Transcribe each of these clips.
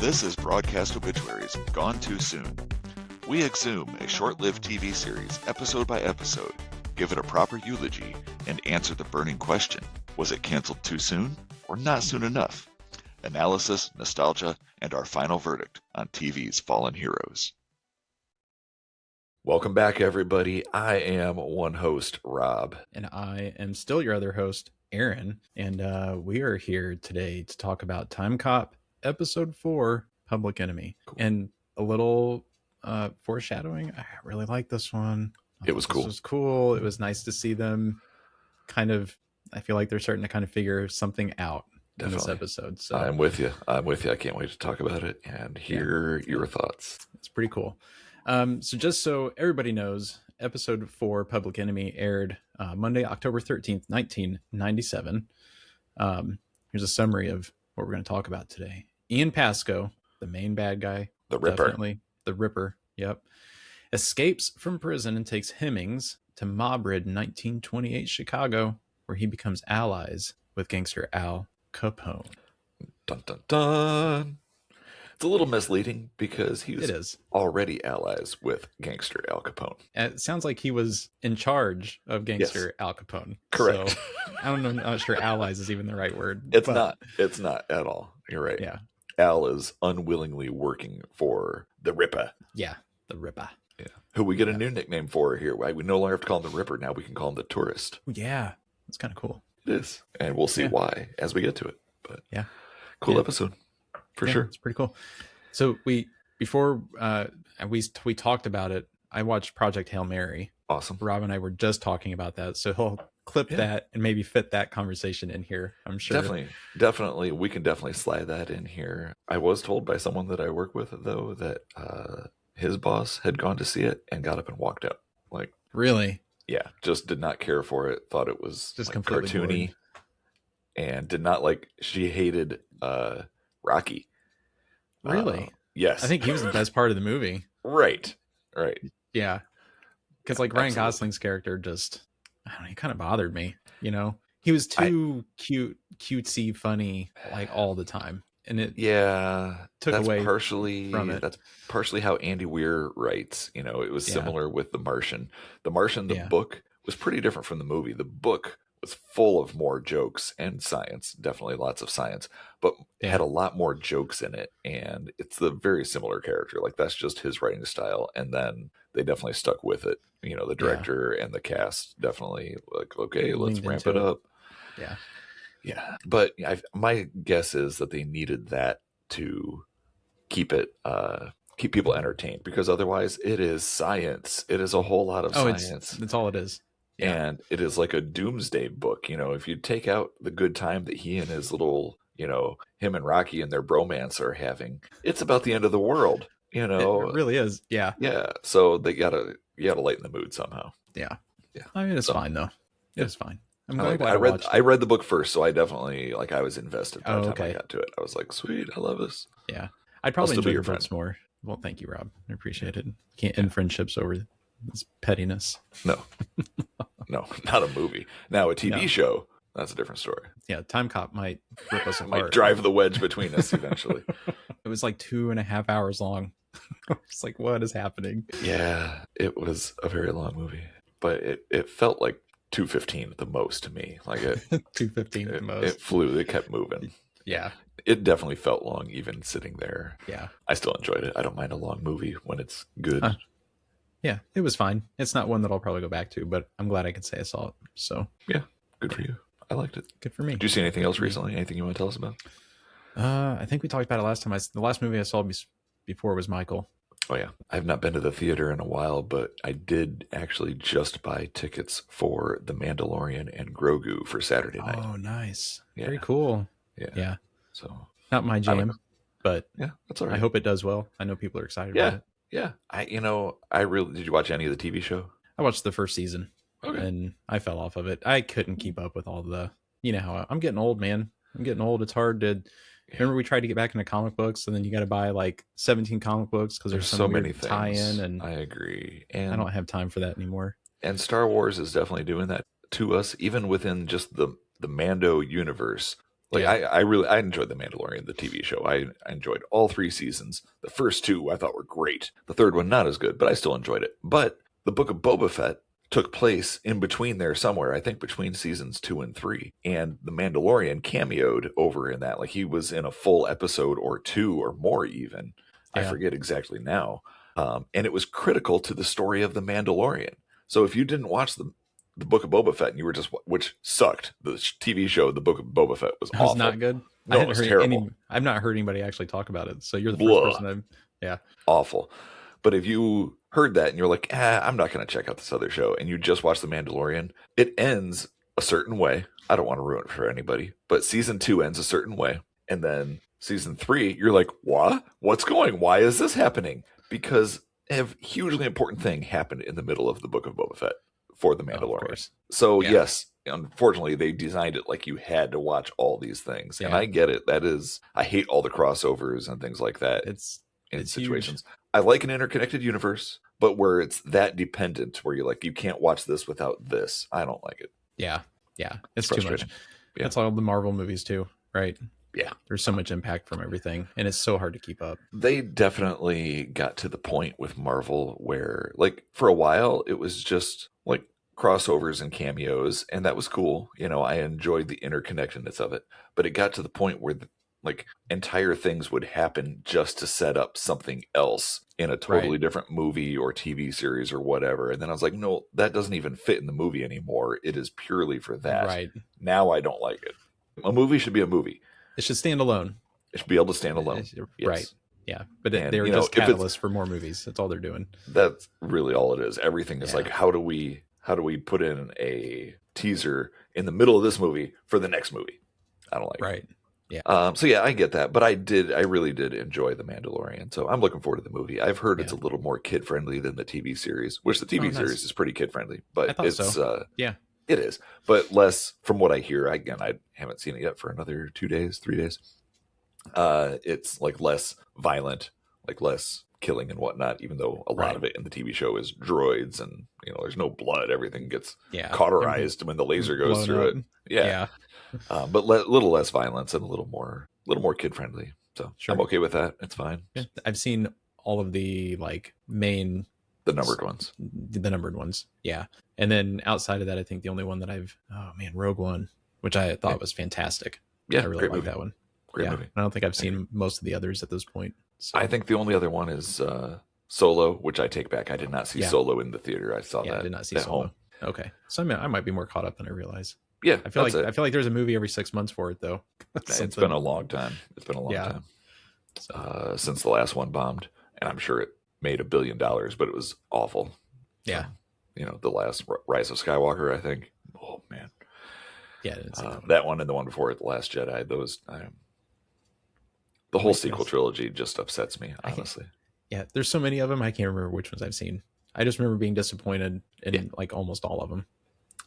This is Broadcast Obituaries, Gone Too Soon. We exhume a short-lived TV series, episode by episode, give it a proper eulogy, and answer the burning question, was it canceled too soon or not soon enough? Analysis, nostalgia, and our final verdict on TV's fallen heroes. Welcome back, everybody. I am one host, Rob. And I am still your other host, Aaron. And we are here today to talk about Timecop, Episode 4, Public Enemy. Cool. And a little foreshadowing. I really like this one. It was cool. This was cool. It was nice to see them kind of, I feel like they're starting to kind of figure something out. Definitely. In this episode. So I'm with you. I can't wait to talk about it and hear your thoughts. It's pretty cool. So just so everybody knows, episode 4, Public Enemy, aired Monday, October 13th, 1997. Here's a summary of what we're going to talk about today. Ian Pasco, the main bad guy. The Ripper. Definitely. The Ripper. Yep. Escapes from prison and takes Hemmings to mob-ridden 1928 Chicago, where he becomes allies with gangster Al Capone. Dun, dun, dun. It's a little misleading because he was already allies with gangster Al Capone. It sounds like he was in charge of gangster Al Capone. Correct. So, I don't know. I'm not sure allies is even the right word. It's not. It's not at all. You're right. Yeah. Al is unwillingly working for the Ripper. Yeah. The Ripper. Yeah. Who we get a new nickname for here. We no longer have to call him the Ripper. Now we can call him the Tourist. Yeah. That's kind of cool. It is. And we'll see why as we get to it. But yeah. Cool episode. For sure. It's pretty cool. So before we talked about it, I watched Project Hail Mary. Awesome. Rob and I were just talking about that. So he'll clip that and maybe fit that conversation in here, I'm sure. Definitely. We can definitely slide that in here. I was told by someone that I work with, though, that his boss had gone to see it and got up and walked out. Like, really? Yeah. Just did not care for it. Thought it was just like completely cartoony. Boring. And did not like, she hated Rocky. Really? Yes. I think he was the best part of the movie. Right. Yeah. Because like Ryan Gosling's character just, I don't know, he kind of bothered me, you know? He was too cutesy, funny, like all the time. And it took away from it. That's partially how Andy Weir writes. You know, it was similar with The Martian. The Martian, the book, was pretty different from the movie. The book was full of more jokes and science, definitely lots of science, but it had a lot more jokes in it. And it's a very similar character. Like, that's just his writing style. And then they definitely stuck with it. You know, the director and the cast definitely like, okay, let's ramp it up. Yeah. Yeah. But my guess is that they needed that to keep people entertained, because otherwise it is science. It is a whole lot of science. That's all it is. Yeah. And it is like a doomsday book. You know, if you take out the good time that he and his little, you know, him and Rocky and their bromance are having, it's about the end of the world. You know, it really is. Yeah. Yeah. So you gotta lighten the mood somehow. Yeah. I mean, it's fine though. It's fine. I'm glad I read the book first, so I definitely I was invested by the time I got to it. I was like, sweet, I love this. Yeah. I'd probably enjoy your books more. Well, thank you, Rob. I appreciate it. Can't end friendships over this pettiness. No, not a movie. Now a TV show, that's a different story. Yeah, Timecop might rip us apart. Might drive the wedge between us eventually. It was like 2.5 hours long. It's like, what is happening? Yeah, it was a very long movie, but it felt like 2:15 at the most to me. Like it 2:15 at the most. It flew. It kept moving. Yeah. It definitely felt long, even sitting there. Yeah. I still enjoyed it. I don't mind a long movie when it's good. Yeah, it was fine. It's not one that I'll probably go back to, but I'm glad I could say I saw it. So yeah, good for you. I liked it. Good for me. Did you see anything else recently? Anything you want to tell us about? I think we talked about it last time. The last movie I saw before was Michael. Oh yeah, I've not been to the theater in a while, but I did actually just buy tickets for The Mandalorian and Grogu for Saturday night. Oh, nice. Yeah. Very cool. Yeah. So not my jam, but yeah, that's all right. I hope it does well. I know people are excited about it. Yeah. I really did. You watch any of the TV show? I watched the first season, and I fell off of it. I couldn't keep up with all the, you know how I'm getting old, man. I'm getting old. It's hard to. Remember we tried to get back into comic books, and then you got to buy like 17 comic books because there's so many tie-in, and I agree. And I don't have time for that anymore. And Star Wars is definitely doing that to us, even within just the Mando universe. Like I enjoyed The Mandalorian, the TV show. I enjoyed all 3 seasons. The first 2 I thought were great. The third one not as good, but I still enjoyed it. But the Book of Boba Fett took place in between there somewhere, I think between seasons 2 and 3. And The Mandalorian cameoed over in that. Like he was in a full episode or 2 or more even. I forget exactly now. And it was critical to the story of The Mandalorian. So if you didn't watch the Book of Boba Fett and you were just, which sucked, the TV show, The Book of Boba Fett was awful. It was not good? No, it was terrible. I've not heard anybody actually talk about it. So you're the first person Awful. But if you heard that and you're like, I'm not going to check out this other show, and you just watch The Mandalorian, it ends a certain way. I don't want to ruin it for anybody, but season 2 ends a certain way. And then season 3, you're like, what? What's going? Why is this happening? Because a hugely important thing happened in the middle of the Book of Boba Fett for The Mandalorian. So yes, unfortunately, they designed it like you had to watch all these things. And I get it. I hate all the crossovers and things like that. It's situations. Huge. I like an interconnected universe, but where it's that dependent, where you're like, you can't watch this without this. I don't like it. Yeah. It's too much. That's all the Marvel movies too, right? Yeah. There's so much impact from everything, and it's so hard to keep up. They definitely got to the point with Marvel where, like, for a while, it was just like crossovers and cameos, and that was cool. You know, I enjoyed the interconnectedness of it, but it got to the point where like entire things would happen just to set up something else in a totally different movie or TV series or whatever. And then I was like, no, that doesn't even fit in the movie anymore. It is purely for that. Right. Now I don't like it. A movie should be a movie. It should stand alone. It should be able to stand alone. Yes. Right. Yeah. But they're just catalysts for more movies. That's all they're doing. That's really all it is. Everything is like, how do we put in a teaser in the middle of this movie for the next movie? I don't like it. Right. Yeah. So yeah, I get that, but I really did enjoy The Mandalorian. So I'm looking forward to the movie. I've heard it's a little more kid friendly than the TV series, which the TV series is pretty kid friendly, but it's it is, but less from what I hear. I haven't seen it yet for another 2 days, 3 days. It's like less violent, like less killing and whatnot, even though a lot of it in the TV show is droids and, there's no blood. Everything gets cauterized when the laser goes through it. Yeah. But little less violence and a little more kid friendly. So I'm okay with that. It's fine. Yeah. I've seen all of the the numbered ones. The numbered ones. Yeah. And then outside of that, I think the only one that Rogue One, which I thought was fantastic. Yeah. I really like that one. Great movie. I don't think I've seen most of the others at this point. So. I think the only other one is Solo, which I take back. I did not see Solo in the theater. I saw that. I did not see Solo. Home. Okay. So I might be more caught up than I realize. Yeah. I feel like there's a movie every 6 months for it though. It's been a long time. Time. Since the last one bombed. And I'm sure it made $1 billion, but it was awful. Yeah. The last Rise of Skywalker, I think. Oh man. Yeah. I didn't see that one and the one before it, The Last Jedi. The whole sequel trilogy just upsets me, honestly. There's so many of them. I can't remember which ones I've seen. I just remember being disappointed in like almost all of them.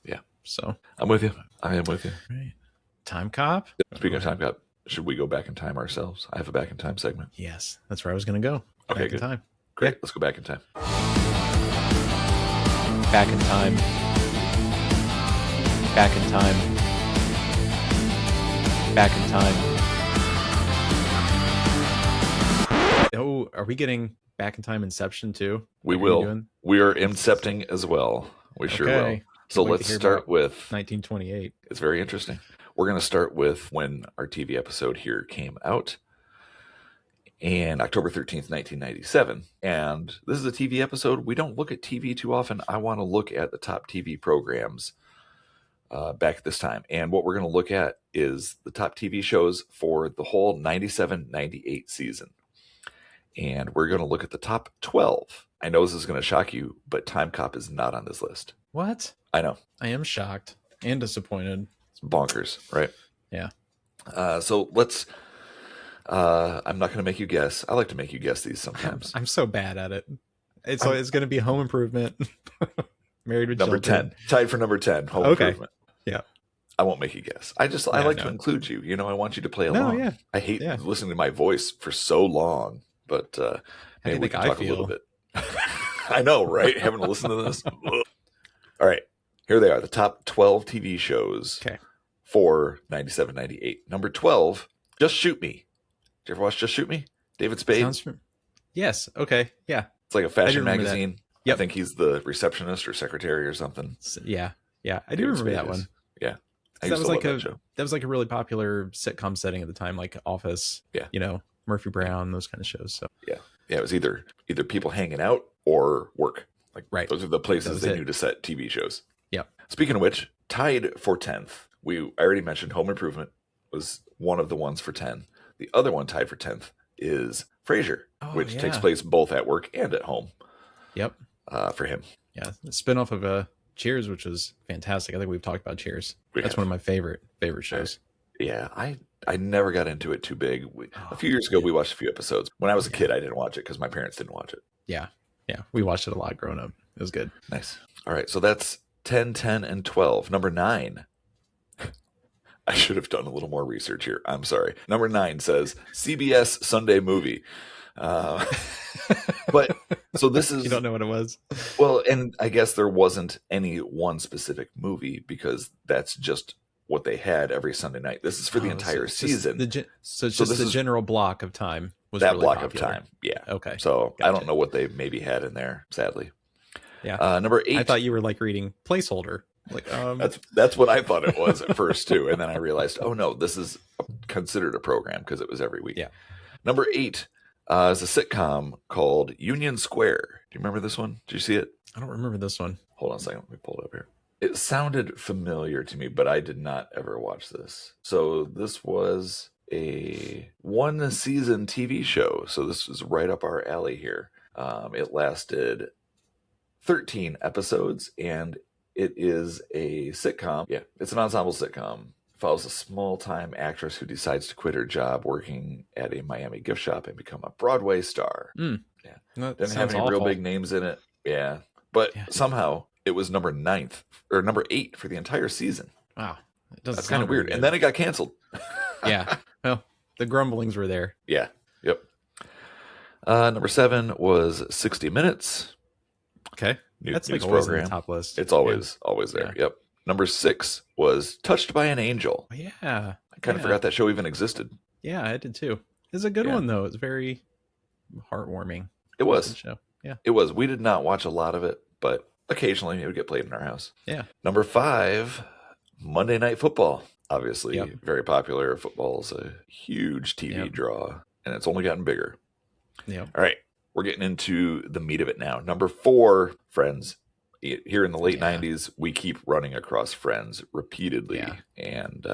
Yeah. So I'm with you. I am with you. Right. Timecop. Speaking of Timecop, should we go back in time ourselves? I have a back in time segment. Yes, that's where I was going to go. Okay, back good. In time. Great. Let's go back in time. Back in time. Back in time. Back in time. Oh, are we getting back in time Inception too? We will. We are incepting as well. We sure will. So let's start with 1928. It's very interesting. We're going to start with when our TV episode here came out. And October 13th, 1997. And this is a TV episode. We don't look at TV too often. I want to look at the top TV programs back at this time. And what we're going to look at is the top TV shows for the whole 97-98 season. And we're going to look at the top 12. I know this is going to shock you, but Timecop is not on this list. What? I know. I am shocked and disappointed. It's bonkers, right? Yeah. So let's... I'm not going to make you guess. I like to make you guess these sometimes. I'm so bad at it. It's going to be Home Improvement. Married with number Children. 10. Tied for number 10. Home Improvement. Yeah. I won't make you guess. I like to include you. I want you to play along. Yeah. I hate listening to my voice for so long, but maybe we can talk a little bit. I know, right? Having to listen to this. All right. Here they are. The top 12 TV shows 4, 97, 98. Number 12, Just Shoot Me. Did you ever watch Just Shoot Me? David Spade? Yes. Okay. Yeah. It's like a fashion magazine. Yep. I think he's the receptionist or secretary or something. Yeah. Yeah. I do remember that one. Yeah. That was like a really popular sitcom setting at the time, like Office. Yeah. You know, Murphy Brown, those kind of shows. So yeah. It was either people hanging out or work. Like right. Those are the places they knew to set TV shows. Yeah. Speaking of which, tied for 10th. I already mentioned Home Improvement was one of the ones for 10. The other one tied for 10th is Frasier, which takes place both at work and at home. Yep. For him. Yeah. The spinoff of Cheers, which was fantastic. I think we've talked about Cheers. That's one of my favorite shows. Yeah. I never got into it too big. A few years ago, we watched a few episodes. When I was a kid, I didn't watch it because my parents didn't watch it. Yeah. Yeah. We watched it a lot growing up. It was good. Nice. All right. So that's 10, 10, and 12. Number 9. I should have done a little more research here. I'm sorry. Number 9 says CBS Sunday Movie. But so this is... You don't know what it was? Well, and I guess there wasn't any one specific movie because that's just what they had every Sunday night. This is for the entire season. It's just the general block of time. Was that really block popular. of time. Yeah. Okay. So gotcha. I don't know what they maybe had in there, sadly. Yeah. Number 8. I thought you were like reading placeholder. Like that's what I thought it was at first too, and then I realized, oh no, this is considered a program because it was every week. Yeah. Number 8 is a sitcom called Union Square. Do you remember this one? Did you see it? I don't remember this one. Hold on a second. Let me pull it up here. It sounded familiar to me, but I did not ever watch this. So this was a 1-season TV show. So this was right up our alley here. It lasted 13 episodes, and it is a sitcom. Yeah, it's an ensemble sitcom. It follows a small-time actress who decides to quit her job working at a Miami gift shop and become a Broadway star. Mm. Yeah, didn't have any real big names in it. Yeah, but somehow it was number 8 for the entire season. Wow, that's kind of weird. And then it got canceled. Yeah, well, the grumblings were there. Yeah, yep. Number 7 was 60 Minutes. Okay. That's like always on the top list. It's always there. Yeah. Yep. Number 6 was Touched by an Angel. Yeah. I kind of forgot that show even existed. Yeah, I did too. It's a good one though. It's very heartwarming. It was. Show. Yeah. It was. We did not watch a lot of it, but occasionally it would get played in our house. Yeah. Number 5, Monday Night Football. Obviously, very popular. Football's a huge TV draw, and it's only gotten bigger. Yeah. All right. We're getting into the meat of it now. Number 4, Friends. Here in the late 90s, we keep running across Friends repeatedly. Yeah. And,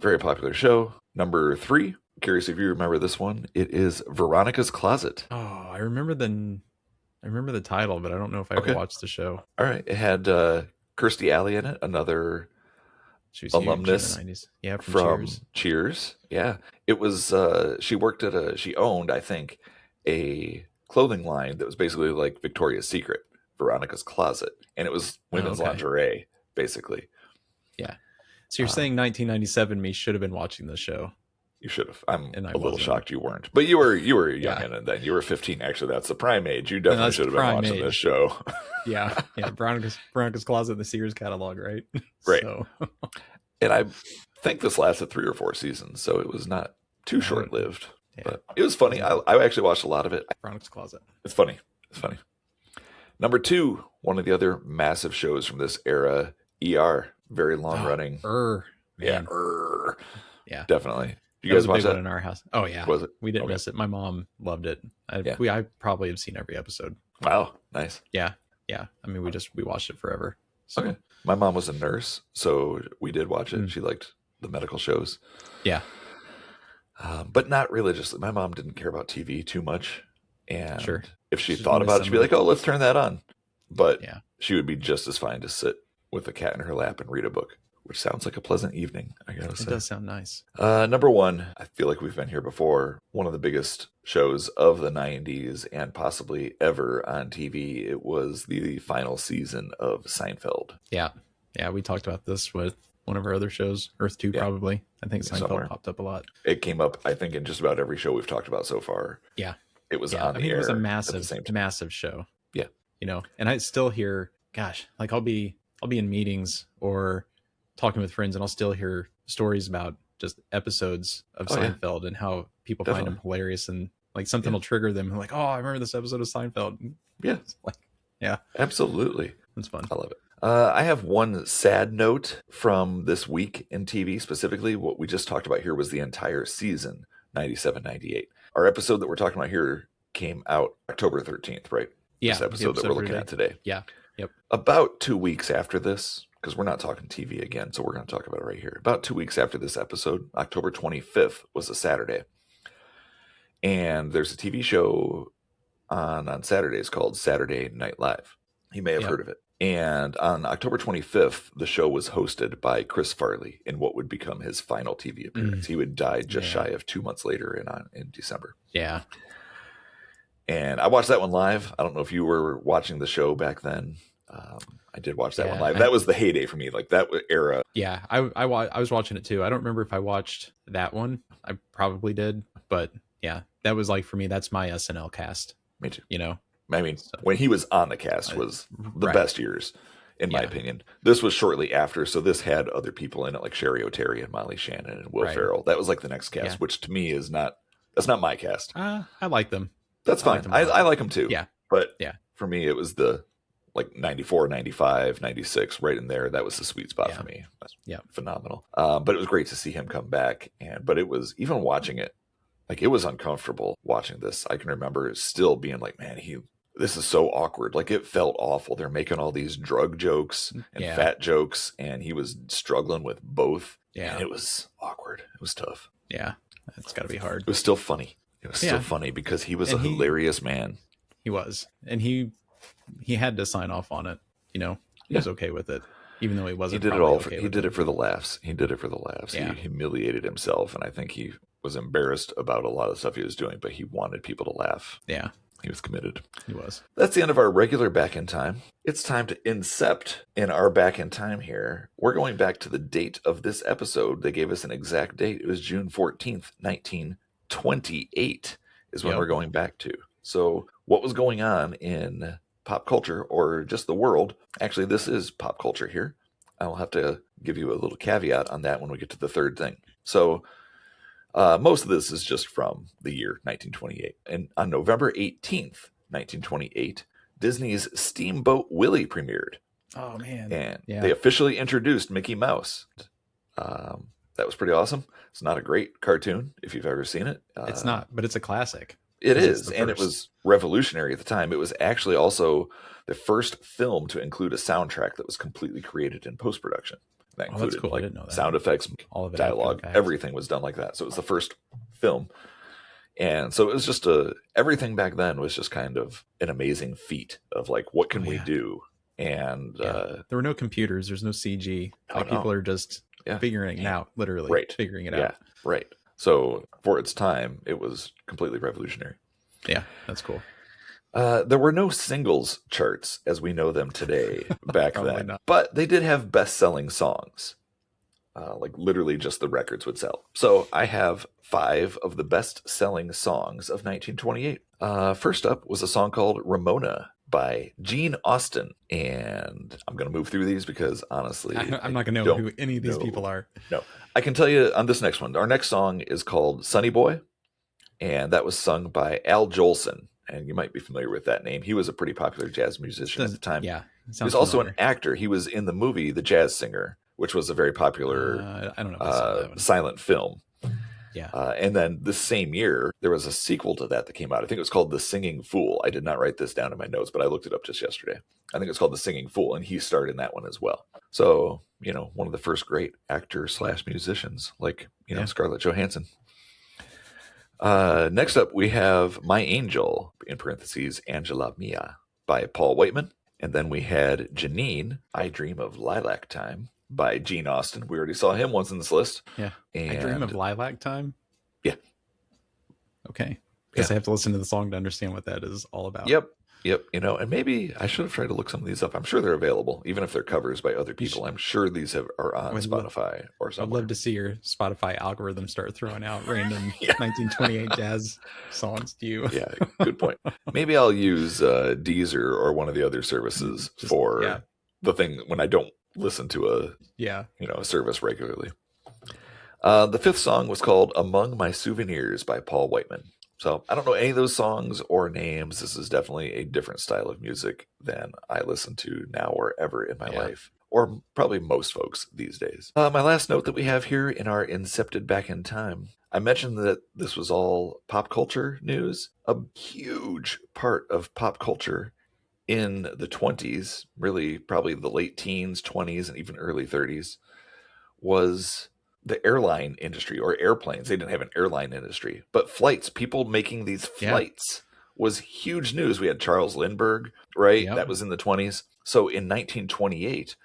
very popular show. Number 3, curious if you remember this one. It is Veronica's Closet. Oh, I remember the title, but I don't know if I ever watched the show. All right. It had Kirstie Alley in it, another alumnus in the 90s. Yeah, from Cheers. Yeah. It was, she owned, I think, a clothing line that was basically like Victoria's Secret, Veronica's Closet. And it was women's lingerie, basically. Yeah. So you're saying 1997 me should have been watching this show. You should have. I'm a little shocked you weren't. But you were young then. You were 15. Actually, that's the prime age. You definitely should have been watching this show. Yeah. Veronica's Closet in the Sears catalog, right? Right. So. And I think this lasted 3 or 4 seasons, so it was not too short-lived. Yeah. But it was funny. I actually watched a lot of it. Veronica's Closet. It's funny. Number 2, one of the other massive shows from this era, ER. Very long-running. Yeah. Yeah. Definitely. You guys watch that in our house? Oh yeah, was it? We didn't miss it. My mom loved it. I probably have seen every episode. Wow, nice. Yeah. I mean, we watched it forever. So. Okay. My mom was a nurse, so we did watch it. She liked the medical shows. Yeah, but not religiously. My mom didn't care about TV too much, and if she She's thought about it, she'd be like, "Oh, let's turn that on." But she would be just as fine to sit with a cat in her lap and read a book. Which sounds like a pleasant evening, I gotta say. It does sound nice. Number 1, I feel like we've been here before. One of the biggest shows of the 90s and possibly ever on TV. It was the final season of Seinfeld. Yeah, we talked about this with one of our other shows, Earth 2 probably. I think Seinfeld popped up a lot. It came up, I think, in just about every show we've talked about so far. Yeah. It was on the air. It was a massive show. Yeah. And I still hear, gosh, like I'll be in meetings or talking with friends, and I'll still hear stories about just episodes of Seinfeld and how people find them hilarious, and like something will trigger them and like, oh, I remember this episode of Seinfeld. Yeah. Like, yeah, absolutely. It's fun. I love it. I have one sad note from this week in TV specifically. What we just talked about here was the entire season, 97, 98. Our episode that we're talking about here came out October 13th, right? Yeah. This episode that we're looking at today. Yeah. Yep. About 2 weeks after this, because we're not talking TV again, so we're going to talk about it right here. About 2 weeks after this episode, October 25th was a Saturday. And there's a TV show on Saturdays called Saturday Night Live. You may have heard of it. And on October 25th, the show was hosted by Chris Farley in what would become his final TV appearance. He would die just shy of 2 months later in December. Yeah. And I watched that one live. I don't know if you were watching the show back then. I did watch that one live. That was the heyday for me, like that era. Yeah, I was watching it too. I don't remember if I watched that one. I probably did. But yeah, that was like, for me, that's my SNL cast. Me too. You know? I mean, when he was on the cast was the best years, in my opinion. This was shortly after, so this had other people in it, like Sherry O'Terry and Molly Shannon and Will Ferrell. That was like the next cast, which to me is that's not my cast. I like them. That's fine. I like them too. Yeah. But for me, it was the like 94, 95, 96, right in there. That was the sweet spot for me. Yeah. Phenomenal. But it was great to see him come back. But it was, even watching it, like it was uncomfortable watching this. I can remember still being like, man, this is so awkward. Like it felt awful. They're making all these drug jokes and fat jokes, and he was struggling with both. Yeah. And it was awkward. It was tough. Yeah. It's got to be hard. It was still funny. It was still funny because he was a hilarious man. He was. And he had to sign off on it. You know, he was okay with it, even though he wasn't. He did it all. He did it for the laughs. He did it for the laughs. Yeah. He humiliated himself. And I think he was embarrassed about a lot of stuff he was doing, but he wanted people to laugh. Yeah. He was committed. He was. That's the end of our regular Back in Time. It's time to incept in our Back in Time here. We're going back to the date of this episode. They gave us an exact date. It was June 14th, 1928 is when we're going back to. So what was going on in pop culture or just the world? Actually, this is pop culture here. I'll have to give you a little caveat on that when we get to the third thing. So most of this is just from the year 1928. And on November 18th, 1928, Disney's Steamboat Willie premiered. Oh, man. And they officially introduced Mickey Mouse. That was pretty awesome. It's not a great cartoon, if you've ever seen it. It's not, but it's a classic. It is, and it was revolutionary at the time. It was actually also the first film to include a soundtrack that was completely created in post-production. That included that's cool. I didn't know that. Sound effects, all of it, dialogue, everything was done like that. So it was the first film. And so it was just everything back then was just kind of an amazing feat of like, what can we do? And there were no computers. There's no CG. People are just figuring it out, literally figuring it out. Right. So for its time, it was completely revolutionary. Yeah, that's cool. There were no singles charts as we know them today back then, but they did have best-selling songs. Like literally just the records would sell. So I have 5 of the best-selling songs of 1928. First up was a song called Ramona by Gene Austin. And I'm going to move through these because honestly, I'm not going to know who any of these people are. No, I can tell you on this next one. Our next song is called Sonny Boy. And that was sung by Al Jolson. And you might be familiar with that name. He was a pretty popular jazz musician at the time. Yeah. He was also an actor. He was in the movie The Jazz Singer, which was a very popular I don't know silent film. Yeah. And then the same year, there was a sequel to that came out. I think it was called The Singing Fool. I did not write this down in my notes, but I looked it up just yesterday. I think it's called The Singing Fool, and he starred in that one as well. So, one of the first great actor/musicians, like, Scarlett Johansson. Next up, we have My Angel, in parentheses, Angela Mia, by Paul Whiteman. And then we had Janine, I Dream of Lilac Time, by Gene Austin. We already saw him once in this list. Yeah. I Dream of Lilac Time? Yeah. Okay. Guess I have to listen to the song to understand what that is all about. Yep. And maybe I should have tried to look some of these up. I'm sure they're available, even if they're covers by other people. I'm sure these are on Spotify or something. I'd love to see your Spotify algorithm start throwing out random 1928 jazz songs to you. Yeah, good point. Maybe I'll use Deezer or one of the other services for the thing when I don't listen to a a service regularly. The fifth song was called Among My Souvenirs by Paul Whiteman. So I don't know any of those songs or names. This is definitely a different style of music than I listen to now or ever in my life, or probably most folks these days. My last note that we have here in our Incepted Back in Time, I mentioned that this was all pop culture news. A huge part of pop culture in the 20s, really probably the late teens, 20s, and even early 30s, was the airline industry, or airplanes. They didn't have an airline industry, but flights, people making these flights was huge news. We had Charles Lindbergh, right? That was in the 20s. So in 1928,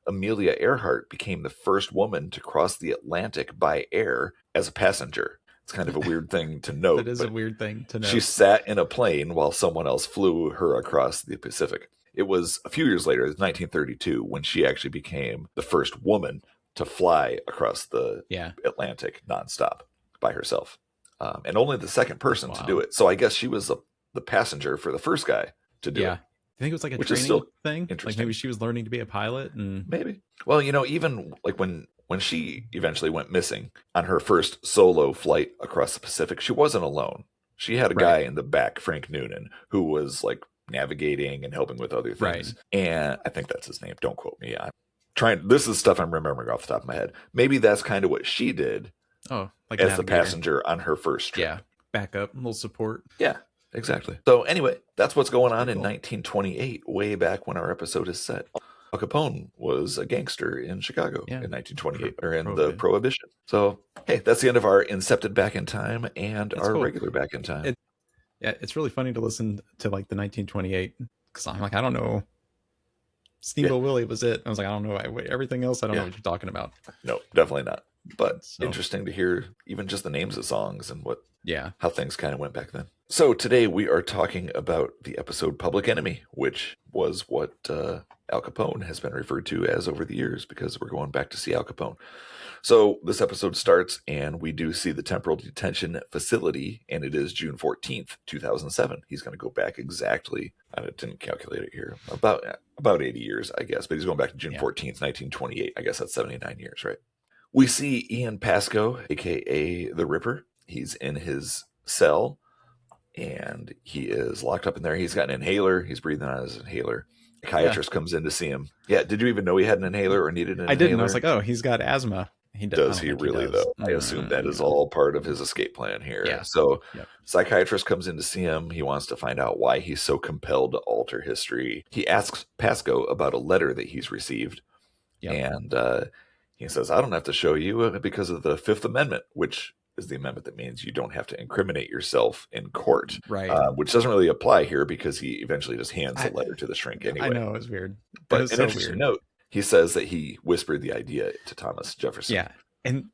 Amelia Earhart became the first woman to cross the Atlantic by air as a passenger. It's kind of a weird thing to note. It is a weird thing to note. She sat in a plane while someone else flew her across the Pacific. It was a few years later, 1932, when she actually became the first woman to fly across the Atlantic nonstop by herself. And only the second person to do it. So I guess she was the passenger for the first guy to do it. I think it was like a training thing. Like maybe she was learning to be a pilot. And maybe. Well, even like when she eventually went missing on her first solo flight across the Pacific, she wasn't alone. She had a guy in the back, Frank Noonan, who was like navigating and helping with other things. And I think that's his name. Don't quote me. This is stuff I'm remembering off the top of my head. Maybe that's kind of what she did. Oh, like as the passenger on her first trip. Yeah, backup, a little support. Yeah, exactly. So anyway, that's what's going on in 1928, way back when our episode is set. Al Capone was a gangster in Chicago in 1928, or in the Prohibition. So hey, that's the end of our Incepted Back in Time and our regular Back in Time. It's really funny to listen to like the 1928 because I'm like, I don't know. Steamboat Willie was it. I was like, I don't know. Everything else, I don't know what you're talking about. No, definitely not. But interesting to hear even just the names of songs and how things kind of went back then. So today we are talking about the episode Public Enemy, which was what Al Capone has been referred to as over the years because we're going back to see Al Capone. So this episode starts and we do see the Temporal Detention facility, and it is June 14th, 2007. He's going to go back exactly, I didn't calculate it here, about 80 years, I guess, but he's going back to June 14th, 1928. I guess that's 79 years, right? We see Ian Pasco, a.k.a. the Ripper. He's in his cell, and he is locked up in there. He's got an inhaler. He's breathing on his inhaler. A psychiatrist comes in to see him. Yeah, did you even know he had an inhaler or needed an inhaler? I didn't. I was like, oh, he's got asthma. Does he really, though? I assume that is all part of his escape plan here. Yeah. So psychiatrist comes in to see him. He wants to find out why he's so compelled to alter history. He asks Pasco about a letter that he's received. And he says, I don't have to show you because of the Fifth Amendment, which is the amendment that means you don't have to incriminate yourself in court. Right. Which doesn't really apply here because he eventually just hands the letter to the shrink anyway. I know, it's weird. But an interesting note, he says that he whispered the idea to Thomas Jefferson. Yeah. And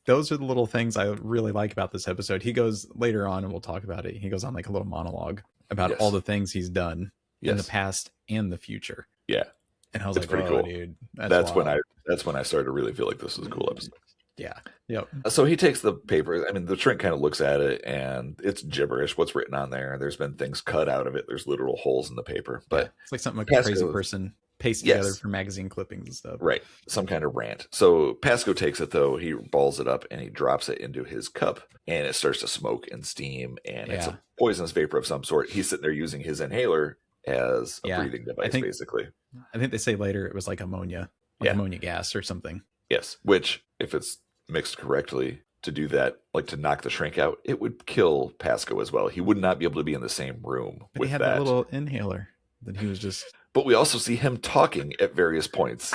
those are the little things I really like about this episode. He goes later on, and we'll talk about it. He goes on like a little monologue about all the things he's done in the past and the future. Yeah. And I was like, pretty cool, dude. That's when I started to really feel like this was a cool episode. Yeah. Yep. So he takes the paper. I mean, the shrink kind of looks at it and it's gibberish. What's written on there? There's been things cut out of it. There's literal holes in the paper. But it's like something like a crazy person pasted together for magazine clippings and stuff. Right. Some kind of rant. So Pasco takes it, though. He balls it up and he drops it into his cup, and it starts to smoke and steam, and it's a poisonous vapor of some sort. He's sitting there using his inhaler as a breathing device, basically. I think they say later it was like ammonia, ammonia gas or something. Yes, which, if it's mixed correctly, to do that, like to knock the shrink out, it would kill Pasco as well. He would not be able to be in the same room with he had that little inhaler that he was just... But we also see him talking at various points.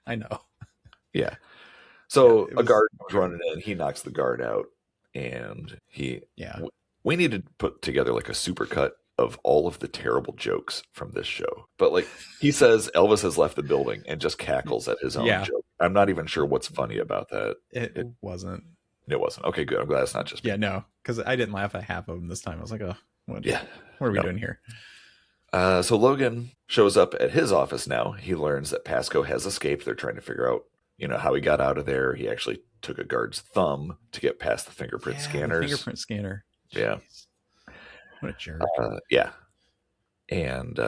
I know. Yeah. So a guard comes running in, he knocks the guard out, and we need to put together like a supercut of all of the terrible jokes from this show. But like he says Elvis has left the building and just cackles at his own joke. I'm not even sure what's funny about that. It wasn't. It wasn't. Okay, good. I'm glad it's not just me. Yeah, no, because I didn't laugh at half of them this time. I was like, oh, what are we doing here? So Logan shows up at his office now. He learns that Pasco has escaped. They're trying to figure out, how he got out of there. He actually took a guard's thumb to get past the fingerprint scanners. The fingerprint scanner. Yeah. What a jerk. Yeah. And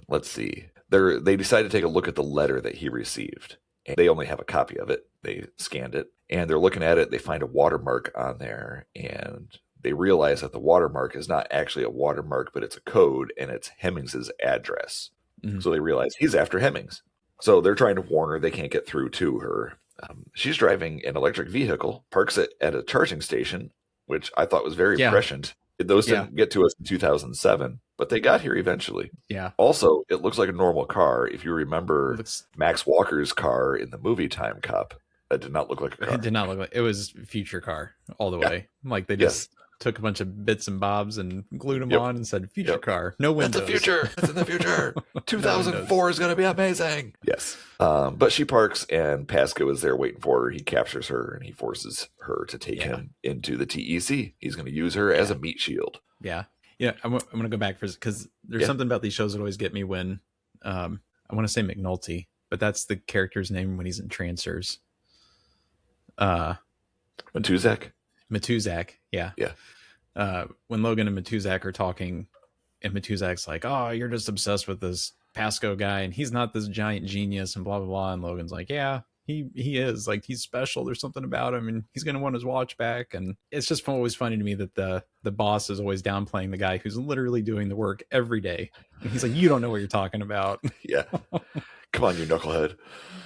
let's see. They decide to take a look at the letter that he received. And they only have a copy of it. They scanned it. And they're looking at it. They find a watermark on there. And they realize that the watermark is not actually a watermark, but it's a code. And it's Hemmings's address. Mm-hmm. So they realize he's after Hemmings. So they're trying to warn her. They can't get through to her. She's driving an electric vehicle, parks it at a charging station, which I thought was very prescient. Those didn't get to us in 2007, but they got here eventually. Yeah. Also, it looks like a normal car. If you remember Max Walker's car in the movie Timecop, that did not look like a car. It did not look like it was a future car all the way. Like they just took a bunch of bits and bobs and glued them on and said future car. No windows. That's the future. That's in the future. 2004 is going to be amazing. Yes. But she parks and Pasco is there waiting for her. He captures her and he forces her to take him into the TEC. He's going to use her as a meat shield. Yeah. Yeah. I'm going to go back for because there's something about these shows that always get me when I want to say McNulty, but that's the character's name when he's in Trancers. Matuzak? Matuzak, yeah. When Logan and Matuzak are talking, and Matuzak's like, "Oh, you're just obsessed with this Pasco guy, and he's not this giant genius," and blah blah blah. And Logan's like, "Yeah, he is. Like, he's special. There's something about him, and he's gonna want his watch back." And it's just always funny to me that the boss is always downplaying the guy who's literally doing the work every day. And he's like, "You don't know what you're talking about." Yeah. Come on, you knucklehead.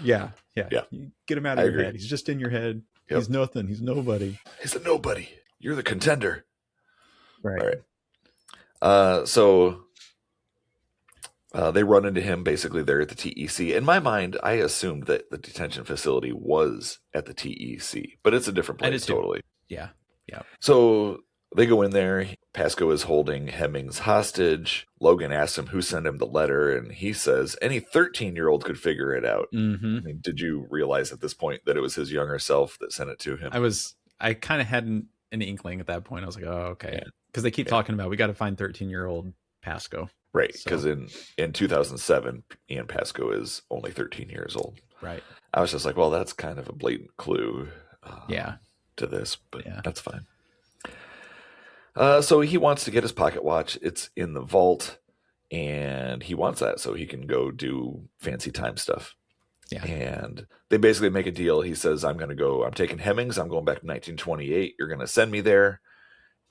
Yeah. You get him out of your head. He's just in your head. Yep. He's nothing. He's nobody. He's a nobody. You're the contender. Right. All right. So they run into him basically there at the TEC. In my mind, I assumed that the detention facility was at the TEC, but it's a different place totally. Yeah. So they go in there. Pasco is holding Hemmings hostage. Logan asks him who sent him the letter, and he says any 13-year-old could figure it out. Mm-hmm. I mean, did you realize at this point that it was his younger self that sent it to him? I kind of had an inkling at that point. I was like, oh, okay. Because they keep talking about we got to find 13-year-old Pasco. Right, because in 2007, Ian Pasco is only 13 years old. Right. I was just like, well, that's kind of a blatant clue to this, but that's fine. So he wants to get his pocket watch. It's in the vault, and he wants that so he can go do fancy time stuff. Yeah. And they basically make a deal. He says, I'm taking Hemmings. I'm going back to 1928. You're going to send me there.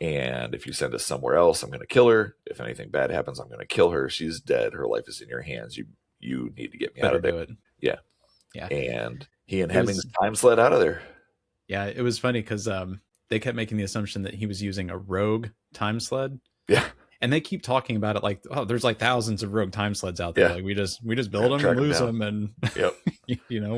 And if you send us somewhere else, I'm going to kill her. If anything bad happens, I'm going to kill her. She's dead. Her life is in your hands. You need to get me out of there. Do it. Yeah. Yeah. And he and Hemmings time slid out of there. Yeah. It was funny because they kept making the assumption that he was using a rogue time sled. Yeah. And they keep talking about it like, oh, there's like thousands of rogue time sleds out there. Yeah. Like we just build them and lose them and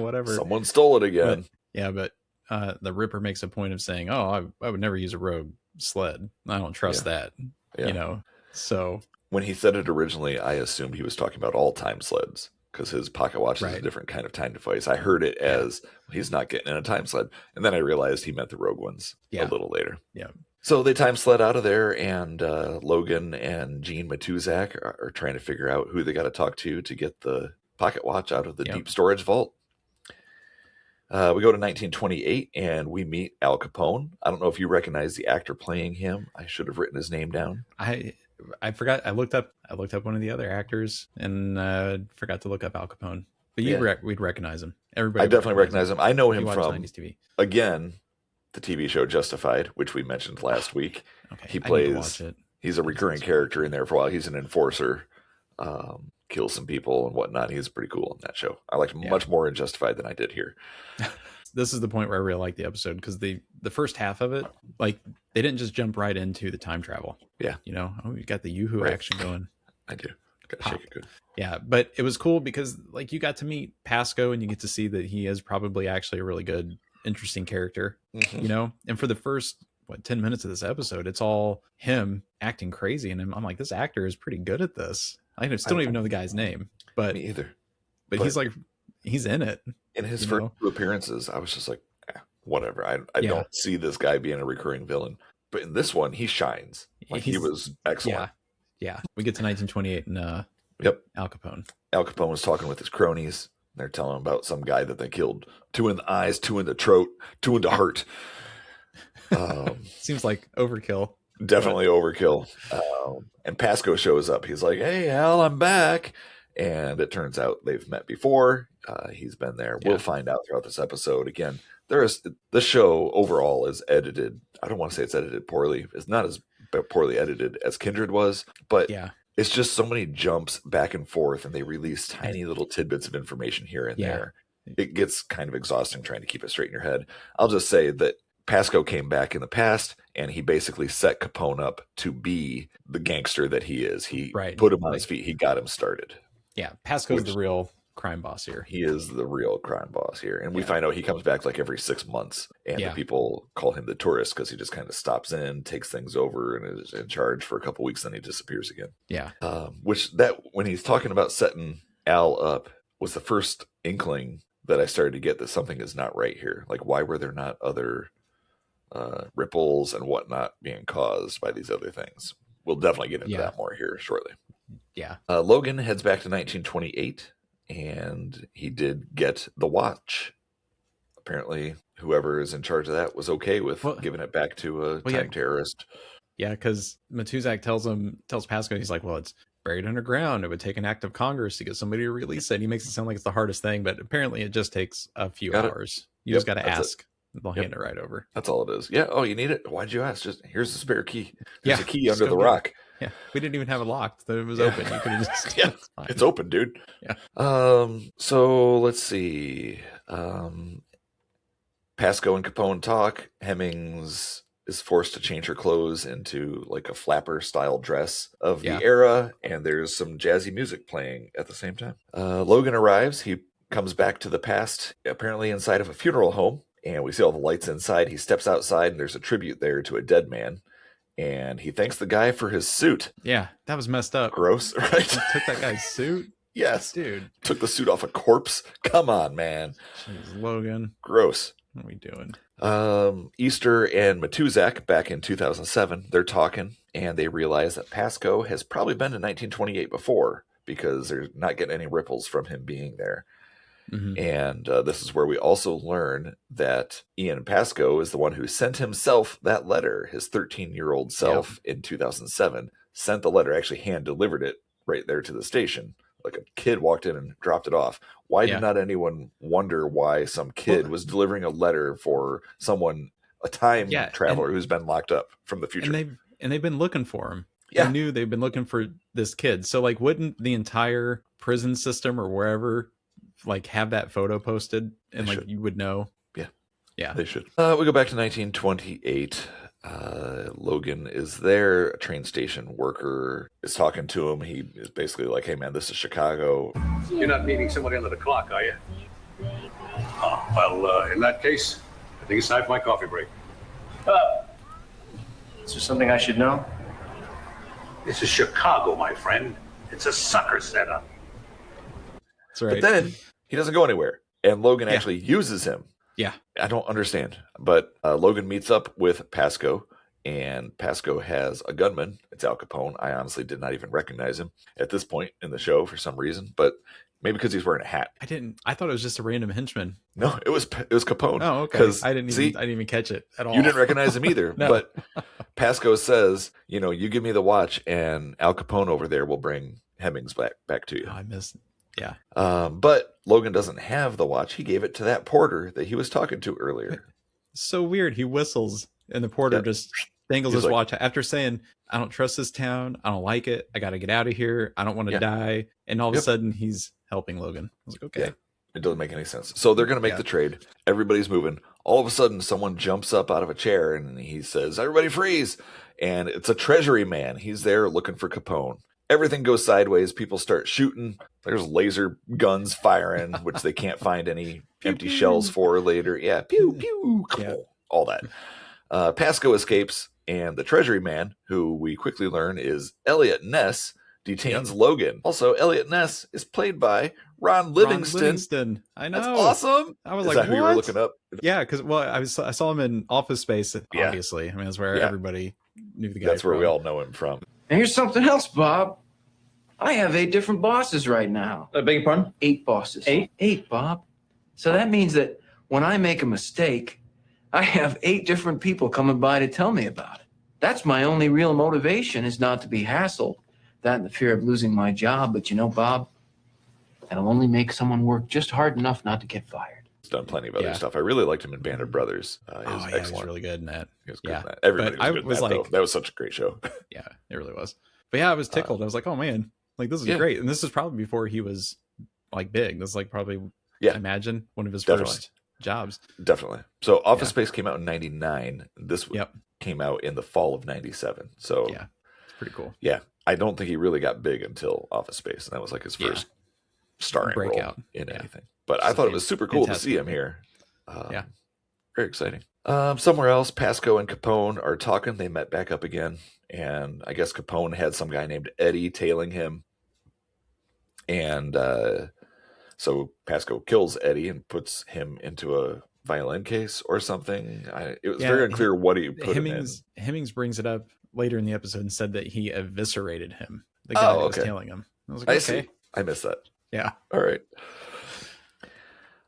whatever. Someone stole it again. But the Ripper makes a point of saying, oh, I would never use a rogue sled. I don't trust that. Yeah. So when he said it originally, I assumed he was talking about all time sleds because his pocket watch is a different kind of time device. I heard it as he's not getting in a time sled. And then I realized he meant the rogue ones a little later. Yeah. So they time sled out of there, and Logan and Gene Matuzak are trying to figure out who they got to talk to get the pocket watch out of the deep storage vault. We go to 1928, and we meet Al Capone. I don't know if you recognize the actor playing him. I should have written his name down. I forgot. I looked up one of the other actors, and forgot to look up Al Capone. But we'd recognize him. Everybody. I definitely recognize him. I know him from 90s TV. Again, the TV show Justified, which we mentioned last week. Okay, he plays. He's a recurring character in there for a while. He's an enforcer, kills some people and whatnot. He's pretty cool in that show. I liked him much more in Justified than I did here. This is the point where I really like the episode because the first half of it, like they didn't just jump right into the time travel. Yeah, you got the Yoo-hoo action going. I do. Got to shake it good. Yeah, but it was cool because like you got to meet Pasco and you get to see that he is probably actually a really good, interesting character. Mm-hmm. And for the first 10 minutes of this episode, it's all him acting crazy, and I'm like, this actor is pretty good at this. I still don't even know the guy's name, but me either. But he's in it. In his first two appearances, I was just like, whatever. I don't see this guy being a recurring villain, but in this one, he shines. He was excellent. Yeah. We get to 1928 and Al Capone. Al Capone was talking with his cronies. They're telling him about some guy that they killed. 2 in the eyes, 2 in the throat, 2 in the heart. Seems like overkill. Definitely overkill. And Pasco shows up. He's like, "Hey, Al, I'm back." And it turns out they've met before. He's been there. Yeah. We'll find out throughout this episode. Again, the show overall is edited. I don't want to say it's edited poorly. It's not as poorly edited as Kindred was, but it's just so many jumps back and forth, and they release tiny little tidbits of information here and there. It gets kind of exhausting trying to keep it straight in your head. I'll just say that Pasco came back in the past, and he basically set Capone up to be the gangster that he is. He put him on his feet. He got him started. Yeah, Pasco's the real crime boss here. He is the real crime boss here. And we find out he comes back like every 6 months. And the people call him the tourist because he just kind of stops in, takes things over, and is in charge for a couple weeks, then he disappears again. Yeah. When he's talking about setting Al up, was the first inkling that I started to get that something is not right here. Like, why were there not other ripples and whatnot being caused by these other things? We'll definitely get into that more here shortly. Yeah. Logan heads back to 1928, and he did get the watch. Apparently, whoever is in charge of that was okay with giving it back to a time terrorist. Yeah, because Matuzak tells Pasco, he's like, well, it's buried underground. It would take an act of Congress to get somebody to release it. He makes it sound like it's the hardest thing, but apparently it just takes a few hours. You just got to ask. They'll hand it right over. That's all it is. Yeah. Oh, you need it? Why'd you ask? Just here's the spare key. There's a key under the rock. Yeah. We didn't even have it locked. It was open. You could have just it's open, dude. Yeah. So let's see. Pasco and Capone talk. Hemmings is forced to change her clothes into like a flapper style dress of the era, and there's some jazzy music playing at the same time. Logan arrives. He comes back to the past, apparently inside of a funeral home. And we see all the lights inside. He steps outside, and there's a tribute there to a dead man. And he thanks the guy for his suit. Yeah, that was messed up. Gross, right? He took that guy's suit? Yes. Dude. Took the suit off a corpse? Come on, man. Jeez, Logan. Gross. What are we doing? Easter and Matuzak, back in 2007, they're talking, and they realize that Pasco has probably been to 1928 before, because they're not getting any ripples from him being there. Mm-hmm. And this is where we also learn that Ian Pasco is the one who sent himself that letter. His 13-year-old self in 2007 sent the letter, actually hand-delivered it right there to the station. Like a kid walked in and dropped it off. Why did not anyone wonder why some kid was delivering a letter for someone, a time traveler who's been locked up from the future? And they've been looking for him. Yeah. They knew they've been looking for this kid. So like, wouldn't the entire prison system or wherever like have that photo posted and like you would know? Yeah, they should. We go back to 1928. Logan is there. A train station worker is talking to him. He is basically like, "Hey man, this is Chicago. You're not meeting somebody under the clock, are you?" Well, in that case, I think it's time for my coffee break. Is there something I should know? This is Chicago, my friend. It's a sucker setup. That's right. But then he doesn't go anywhere, and Logan actually uses him. Yeah. I don't understand. But Logan meets up with Pasco, and Pasco has a gunman. It's Al Capone. I honestly did not even recognize him at this point in the show for some reason, but maybe because he's wearing a hat. I thought it was just a random henchman. No, it was Capone. Oh, okay. I didn't even catch it at all. You didn't recognize him either. No. But Pasco says, you give me the watch, and Al Capone over there will bring Hemmings back to you. Oh, I missed it. Yeah. But Logan doesn't have the watch. He gave it to that porter that he was talking to earlier. So weird. He whistles and the porter just dangles his watch after saying, "I don't trust this town. I don't like it. I got to get out of here. I don't want to die." And all of a sudden he's helping Logan. I was like, okay. Yeah. It doesn't make any sense. So they're going to make the trade. Everybody's moving. All of a sudden someone jumps up out of a chair and he says, "Everybody freeze." And it's a treasury man. He's there looking for Capone. Everything goes sideways. People start shooting. There's laser guns firing, which they can't find any empty shells for later. Yeah, pew, pew, all that. Pasco escapes, and the treasury man, who we quickly learn is Elliot Ness, detains Logan. Also, Elliot Ness is played by Ron Livingston. I know. That's awesome. I was is like, that who you were looking up? Yeah, because I saw him in Office Space, obviously. I mean, that's where everybody knew the guy. That's where we all know him from. And here's something else, Bob. I have 8 different bosses right now. I beg your pardon? 8 bosses. 8? 8, Bob. So that means that when I make a mistake, I have 8 different people coming by to tell me about it. That's my only real motivation, is not to be hassled. That and the fear of losing my job. But you know, Bob, that'll only make someone work just hard enough not to get fired. He's done plenty of other stuff. I really liked him in Band of Brothers. He was excellent. He was really good in that. He was good in that. Everybody was good in that, though. That was such a great show. Yeah, it really was. But yeah, I was tickled. I was like, oh man, like this is great. And this is probably before he was like big. This is like probably, I imagine, one of his first jobs. Definitely. So Office Space came out in 99. This came out in the fall of 97. So yeah, it's pretty cool. Yeah. I don't think he really got big until Office Space. And that was like his first starring breakout role in anything. But I thought it was super cool to see him here. Very exciting. Somewhere else, Pasco and Capone are talking. They met back up again. And I guess Capone had some guy named Eddie tailing him. And so Pasco kills Eddie and puts him into a violin case or something. It was very unclear what he put him in. Hemmings brings it up later in the episode and said that he eviscerated him. The guy that was tailing him. I was like, I see. I missed that. Yeah. All right.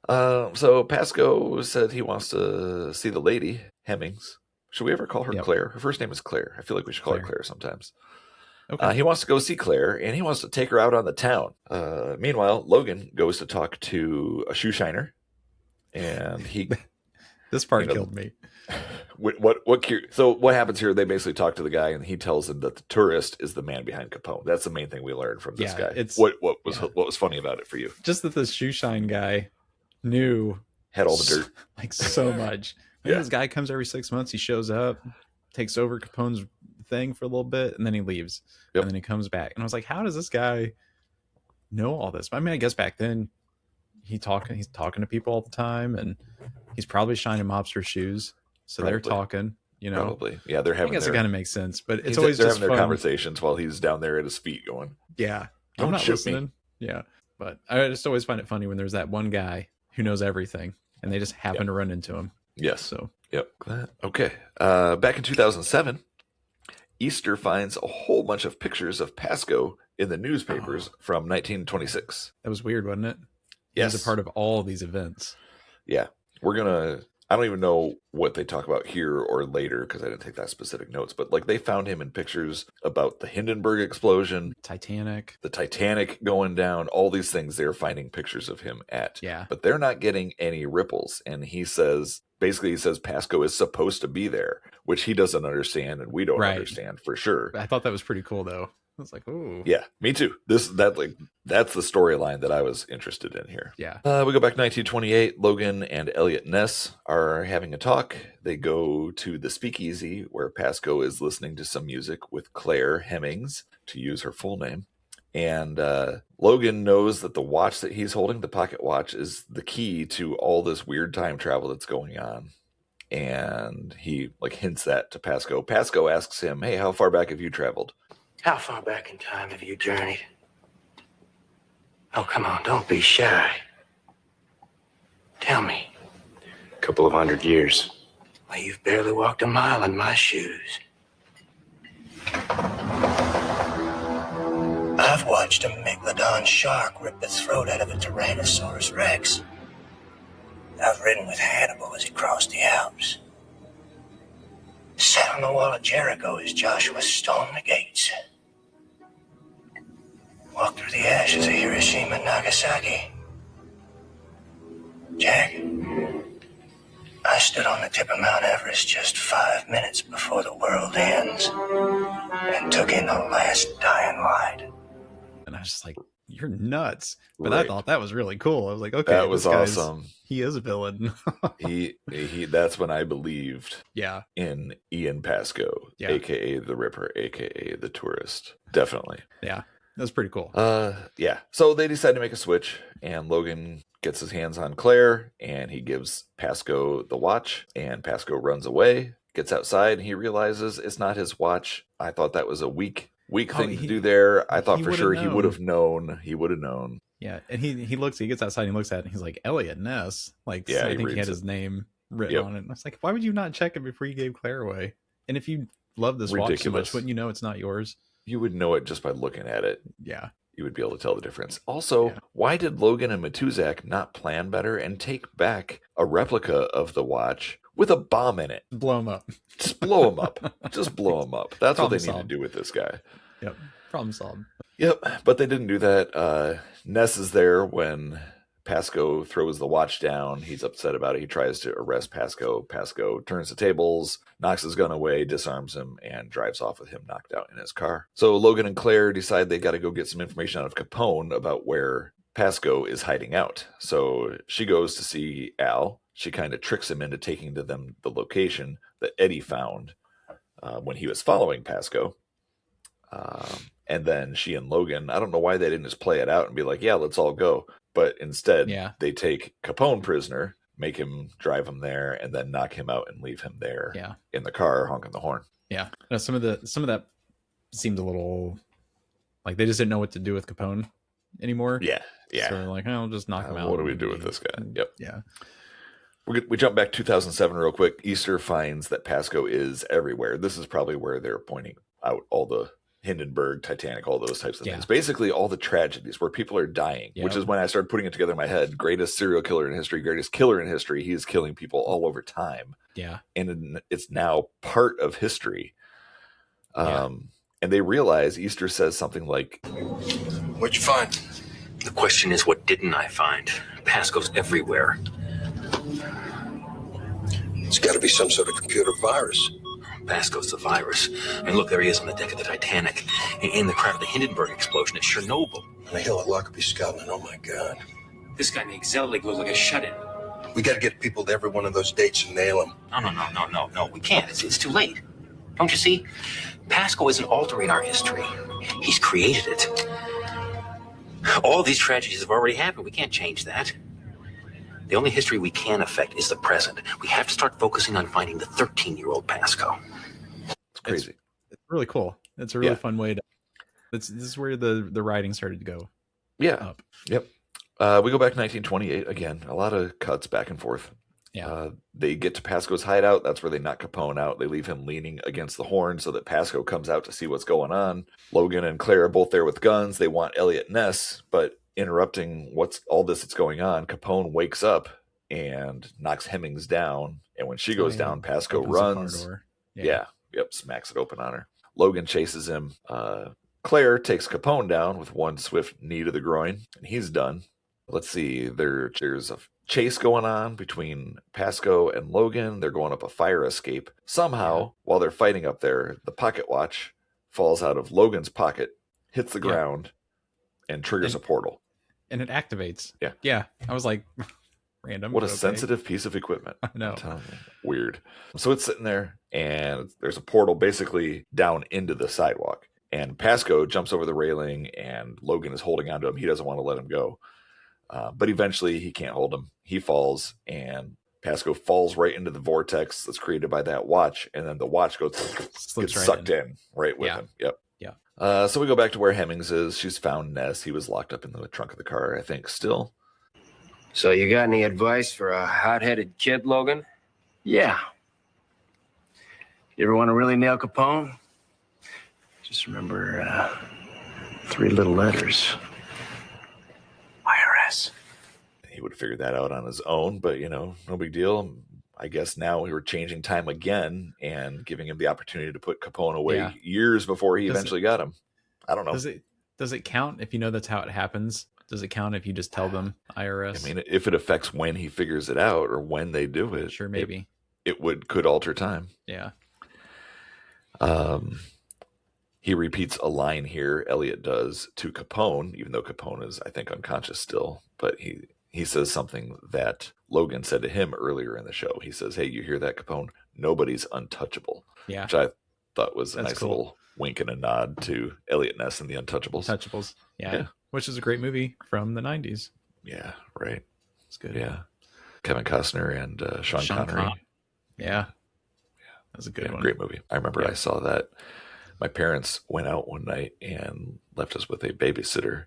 So Pasco said he wants to see the lady, Hemmings. Should we ever call her Claire? Her first name is Claire. I feel like we should call her Claire sometimes. Okay. He wants to go see Claire, and he wants to take her out on the town. Meanwhile, Logan goes to talk to a shoe shiner, and he... This part killed me. So what happens here? They basically talk to the guy, and he tells him that the tourist is the man behind Capone. That's the main thing we learned from this guy. What was funny about it for you? Just that the shoe shine guy had all the dirt, like so much. This guy comes every 6 months. He shows up, takes over Capone's thing for a little bit, and then he leaves. And then he comes back. And I was like, how does this guy know all this? I mean, I guess back then he's talking to people all the time, and he's probably shining mobster shoes. So they're talking, Probably. Yeah, they're having I guess it kind of makes sense, but it's always just having their conversations while he's down there at his feet going, yeah, I'm not listening. Yeah. But I just always find it funny when there's that one guy who knows everything and they just happen to run into him. Yes. So, okay. Back in 2007, Easter finds a whole bunch of pictures of Pasco in the newspapers from 1926. That was weird, wasn't it? He Yes. was a part of all of these events. Yeah. I don't even know what they talk about here or later because I didn't take that specific notes, but like they found him in pictures about the Hindenburg explosion, the Titanic going down, all these things they're finding pictures of him at. Yeah. But they're not getting any ripples. And he says Pasco is supposed to be there, which he doesn't understand and we don't understand for sure. I thought that was pretty cool though. I was like, ooh. Yeah, me too. That's the storyline that I was interested in here. Yeah. We go back to 1928. Logan and Elliot Ness are having a talk. They go to the speakeasy where Pasco is listening to some music with Claire Hemmings, to use her full name. And Logan knows that the watch that he's holding, the pocket watch, is the key to all this weird time travel that's going on. And he hints that to Pasco. Pasco asks him, hey, how far back have you traveled? How far back in time have you journeyed? Oh, come on, don't be shy. Tell me. A couple of 100 years. Well, you've barely walked a mile in my shoes. I've watched a megalodon shark rip the throat out of a Tyrannosaurus Rex. I've ridden with Hannibal as he crossed the Alps. Sat on the wall of Jericho as Joshua stormed the gates. Walked through the ashes of Hiroshima and Nagasaki. Jack, I stood on the tip of Mount Everest just 5 minutes before the world ends and took in the last dying light. And I was just like, you're nuts. But I thought that was really cool. I was like, okay, that was awesome. He is a villain. he that's when I believed in Ian Pasco, aka the Ripper, aka the Tourist. Definitely. Yeah. That was pretty cool. So they decide to make a switch, and Logan gets his hands on Claire, and he gives Pasco the watch, and Pasco runs away, gets outside, and he realizes it's not his watch. I thought that was a weak thing to do there. I thought for sure he would have known. He would have known. Yeah, and he gets outside and he looks at it, and he's like, Elliot Ness. I think he had his name written on it. And I was like, why would you not check it before you gave Claire away? And if you love this watch so much, wouldn't you know it's not yours? You would know it just by looking at it. Yeah. You would be able to tell the difference. Also, why did Logan and Matuzak not plan better and take back a replica of the watch with a bomb in it. Blow him up. Just blow him up. Just blow him up. That's what they Problem need solved. to do with this guy. Yep. Problem solved. Yep, but they didn't do that. Ness is there when Pasco throws the watch down. He's upset about it. He tries to arrest Pasco. Pasco turns the tables, knocks his gun away, disarms him, and drives off with him knocked out in his car. So Logan and Claire decide they got to go get some information out of Capone about where Pasco is hiding out. So she goes to see Al. She kind of tricks him into taking to them the location that Eddie found when he was following Pasco. And then she and Logan, I don't know why they didn't just play it out and be like, yeah, let's all go. But instead, they take Capone prisoner, make him drive him there, and then knock him out and leave him there in the car honking the horn. Yeah. Now, some of that seemed a little like they just didn't know what to do with Capone anymore. Yeah. So they're like, I'll just knock him out. What do we do with this guy? Yep. Yeah. We jump back 2007 real quick. Easter finds that Pasco is everywhere. This is probably where they're pointing out all the Hindenburg, Titanic, all those types of things. Basically, all the tragedies where people are dying, which is when I started putting it together in my head. Greatest serial killer in history, greatest killer in history. He is killing people all over time. Yeah. And it's now part of history. And they realize Easter says something like, "What'd you find?" The question is, what didn't I find? Pasco's everywhere. It's got to be some sort of computer virus. Pasco's the virus. And look, there he is on the deck of the Titanic, in the crash of the Hindenburg explosion at Chernobyl. On a hill at Lockerbie, Scotland. Oh, my God. This guy makes Zelig look like a shut-in. We got to get people to every one of those dates and nail them. No. We can't. It's too late. Don't you see? Pasco isn't altering our history. He's created it. All these tragedies have already happened. We can't change that. The only history we can affect is the present. We have to start focusing on finding the 13-year-old Pasco. It's crazy. It's really cool. It's a really fun way to. This is where the writing started to go. Yeah. Up. Yep. We go back to 1928 again. A lot of cuts back and forth. Yeah. They get to Pasco's hideout. That's where they knock Capone out. They leave him leaning against the horn so that Pasco comes out to see what's going on. Logan and Claire are both there with guns. They want Elliot Ness, but interrupting what's all this that's going on, Capone wakes up and knocks Hemmings down. And when she goes down, Pasco runs. Yep, smacks it open on her. Logan chases him. Claire takes Capone down with one swift knee to the groin, and he's done. Let's see, there's a chase going on between Pasco and Logan. They're going up a fire escape. Somehow, while they're fighting up there, the pocket watch falls out of Logan's pocket, hits the ground, and triggers a portal. And it activates. Yeah. I was like, random. What a sensitive piece of equipment. I know. Weird. So it's sitting there, and there's a portal basically down into the sidewalk. And Pasco jumps over the railing, and Logan is holding onto him. He doesn't want to let him go. But eventually, he can't hold him. He falls, and Pasco falls right into the vortex that's created by that watch. And then the watch gets sucked in right with him. Yep. So we go back to where Hemmings is. She's found Ness. He was locked up in the trunk of the car, I think, still. So you got any advice for a hot-headed kid, Logan? Yeah. You ever want to really nail Capone? Just remember 3 little letters. IRS. He would figure that out on his own, but, no big deal. I guess now we were changing time again and giving him the opportunity to put Capone away years before he eventually got him. I don't know. Does it count if you know that's how it happens? Does it count if you just tell them IRS? I mean, if it affects when he figures it out or when they do it, sure, maybe it could alter time. Yeah. He repeats a line here. Elliot does to Capone, even though Capone is, I think, unconscious still. But he says something that Logan said to him earlier in the show. He says, "Hey, you hear that, Capone? Nobody's untouchable." Yeah, which I thought was a nice cool little wink and a nod to Elliot Ness and the Untouchables. Yeah, which is a great movie from the 90s. Yeah, right. It's good. Yeah, Kevin Costner and Sean Connery. Yeah, that was a good one. Great movie. I remember I saw that. My parents went out one night and left us with a babysitter,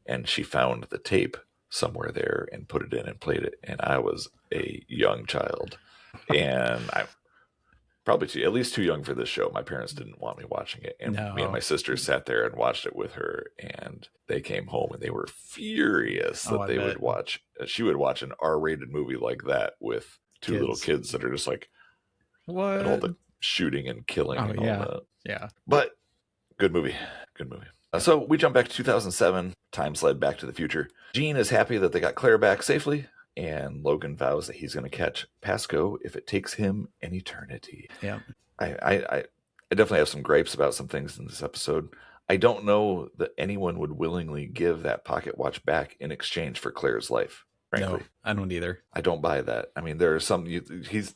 and she found the tape somewhere there and put it in and played it. And I was a young child, and I'm probably at least too young for this show. My parents didn't want me watching it, and me and my sister sat there and watched it with her. And they came home and they were furious that they would watch. She would watch an R-rated movie like that with 2 little kids that are just like, What? And all the shooting and killing and all that. Yeah. But good movie. Good movie. So we jump back to 2007, time sled back to the future. Gene is happy that they got Claire back safely, and Logan vows that he's going to catch Pasco if it takes him an eternity. Yeah. I definitely have some gripes about some things in this episode. I don't know that anyone would willingly give that pocket watch back in exchange for Claire's life. Frankly. No, I don't either. I don't buy that. I mean, there are some.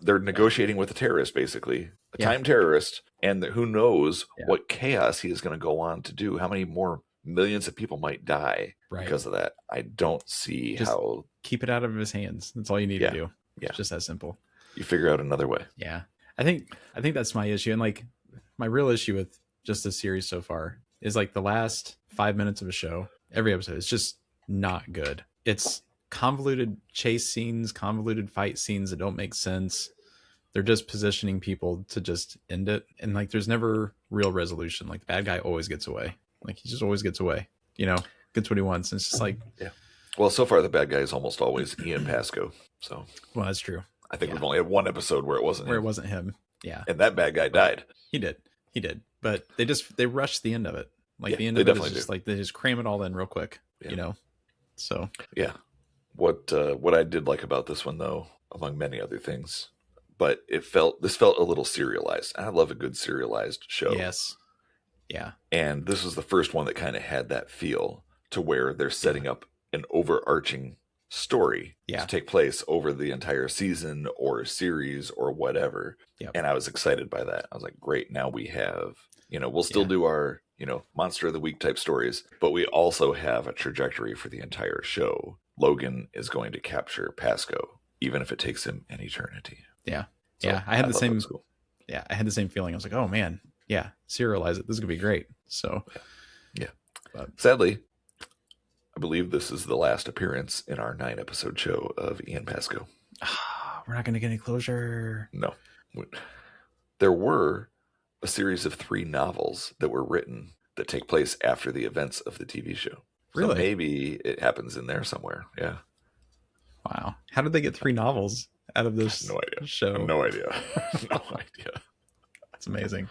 They're negotiating with a terrorist, basically, a time terrorist, and who knows what chaos he is going to go on to do. How many more millions of people might die because of that? I don't see how. Keep it out of his hands. That's all you need to do. Yeah, it's just that simple. You figure out another way. Yeah, I think that's my issue, and like my real issue with just this series so far is like the last 5 minutes of a show. Every episode is just not good. It's convoluted chase scenes, convoluted fight scenes that don't make sense. They're just positioning people to just end it, and like there's never real resolution. Like the bad guy always gets away. Like he just always gets away, gets what he wants. And it's just like, well, so far the bad guy is almost always Ian Pasco. So well, that's true. I think we've only had one episode where it wasn't him. Yeah, and that bad guy died. He did, but they rushed the end of it. Like the end of it is just like they just cram it all in real quick. So yeah. What I did like about this one, though, among many other things, but this felt a little serialized. I love a good serialized show. Yes. Yeah. And this was the first one that kind of had that feel to where they're setting up an overarching story to take place over the entire season or series or whatever. Yep. And I was excited by that. I was like, great. Now we have, we'll still do our, monster of the week type stories, but we also have a trajectory for the entire show. Logan is going to capture Pasco, even if it takes him an eternity. Yeah. So I had the same. Cool. Yeah. I had the same feeling. I was like, oh man, serialize it. This is gonna be great. So yeah. But sadly, I believe this is the last appearance in our 9-episode show of Ian Pasco. We're not going to get any closure. No. There were a series of 3 novels that were written that take place after the events of the TV show. Really? So maybe it happens in there somewhere. Yeah. Wow. How did they get 3 novels out of this show? No idea. No idea. That's amazing.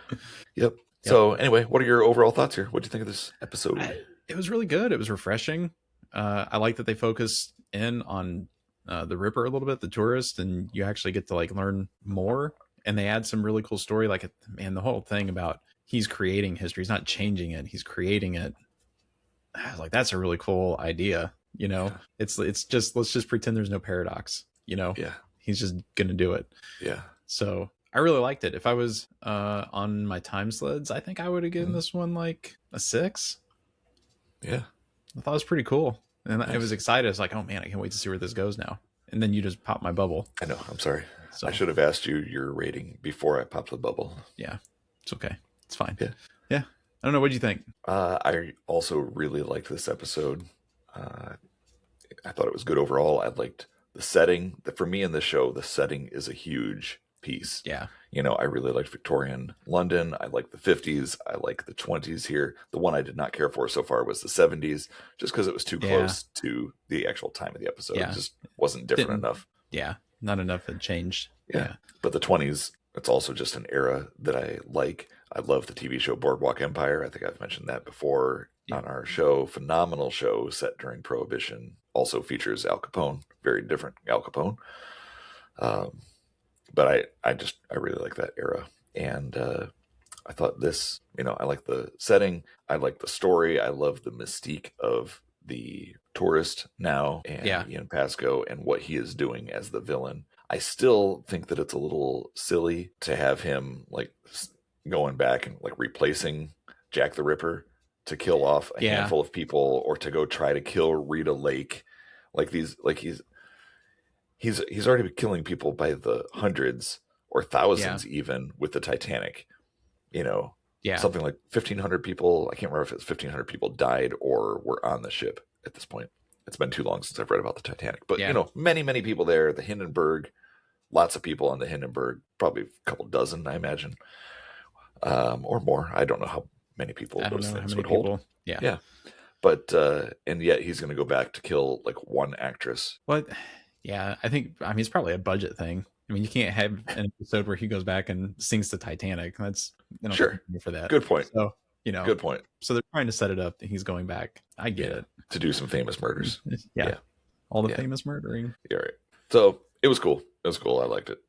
Yep. So anyway, what are your overall thoughts here? What do you think of this episode? It was really good. It was refreshing. I like that they focused in on the Ripper a little bit, the tourist, and you actually get to like learn more. And they add some really cool story. Like, man, the whole thing about he's creating history. He's not changing it. He's creating it. I was like, that's a really cool idea. It's just, let's just pretend there's no paradox, Yeah. He's just going to do it. Yeah. So I really liked it. If I was on my time sleds, I think I would have given this one like a 6. Yeah. I thought it was pretty cool. And I was excited. I was like, oh man, I can't wait to see where this goes now. And then you just popped my bubble. I know. I'm sorry. So, I should have asked you your rating before I popped the bubble. Yeah. It's okay. It's fine. Yeah. Yeah. I don't know. What do you think? I also really liked this episode. I thought it was good overall. I liked the setting. For me in this show, the setting is a huge piece. Yeah. I really liked Victorian London. I like the 50s. I like the 20s here. The one I did not care for so far was the 70s, just because it was too close to the actual time of the episode. Yeah. It just wasn't different enough. Yeah. Not enough had changed. Yeah. But the 20s, it's also just an era that I like. I love the TV show Boardwalk Empire. I think I've mentioned that before on our show. Phenomenal show set during Prohibition. Also features Al Capone. Very different Al Capone. But I really like that era. And I thought this, I like the setting. I like the story. I love the mystique of the tourist now and Ian Pasco and what he is doing as the villain. I still think that it's a little silly to have him like going back and like replacing Jack the Ripper to kill off a handful of people, or to go try to kill Rita Lake. Like he's already been killing people by the hundreds or thousands even with the Titanic. Something like 1,500 people. I can't remember if it's 1,500 people died or were on the ship at this point. It's been too long since I've read about the Titanic. But, many, many people there. The Hindenburg, lots of people on the Hindenburg, probably a couple dozen, I imagine, or more. I don't know how many people those things would hold. Yeah. But, and yet he's going to go back to kill like one actress. What? Yeah, I mean, it's probably a budget thing. I mean, you can't have an episode where he goes back and sings the Titanic. That's sure for that. Good point. So good point. So they're trying to set it up that he's going back. I get it, to do some famous murders. Yeah. All the famous murdering. Yeah, right. So it was cool. I liked it.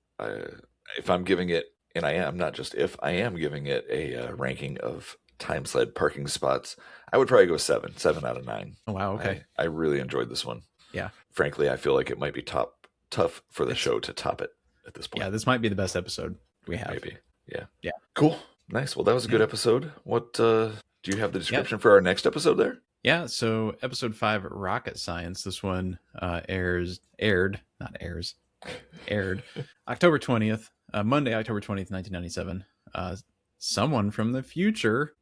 If I'm giving it, and I am, not just if, I am giving it a ranking of time sled parking spots, I would probably go 7 out of 9. Oh wow, okay. I really enjoyed this one. Yeah. Frankly, I feel like it might be tough for the show to top it at this point. Yeah, this might be the best episode we have. Maybe. Yeah. Yeah. Cool. Nice. Well, that was a good episode. What do you have the description for our next episode there? Yeah, so episode 5, Rocket Science. This one aired October 20th, Monday, October 20th, 1997. Someone from the future,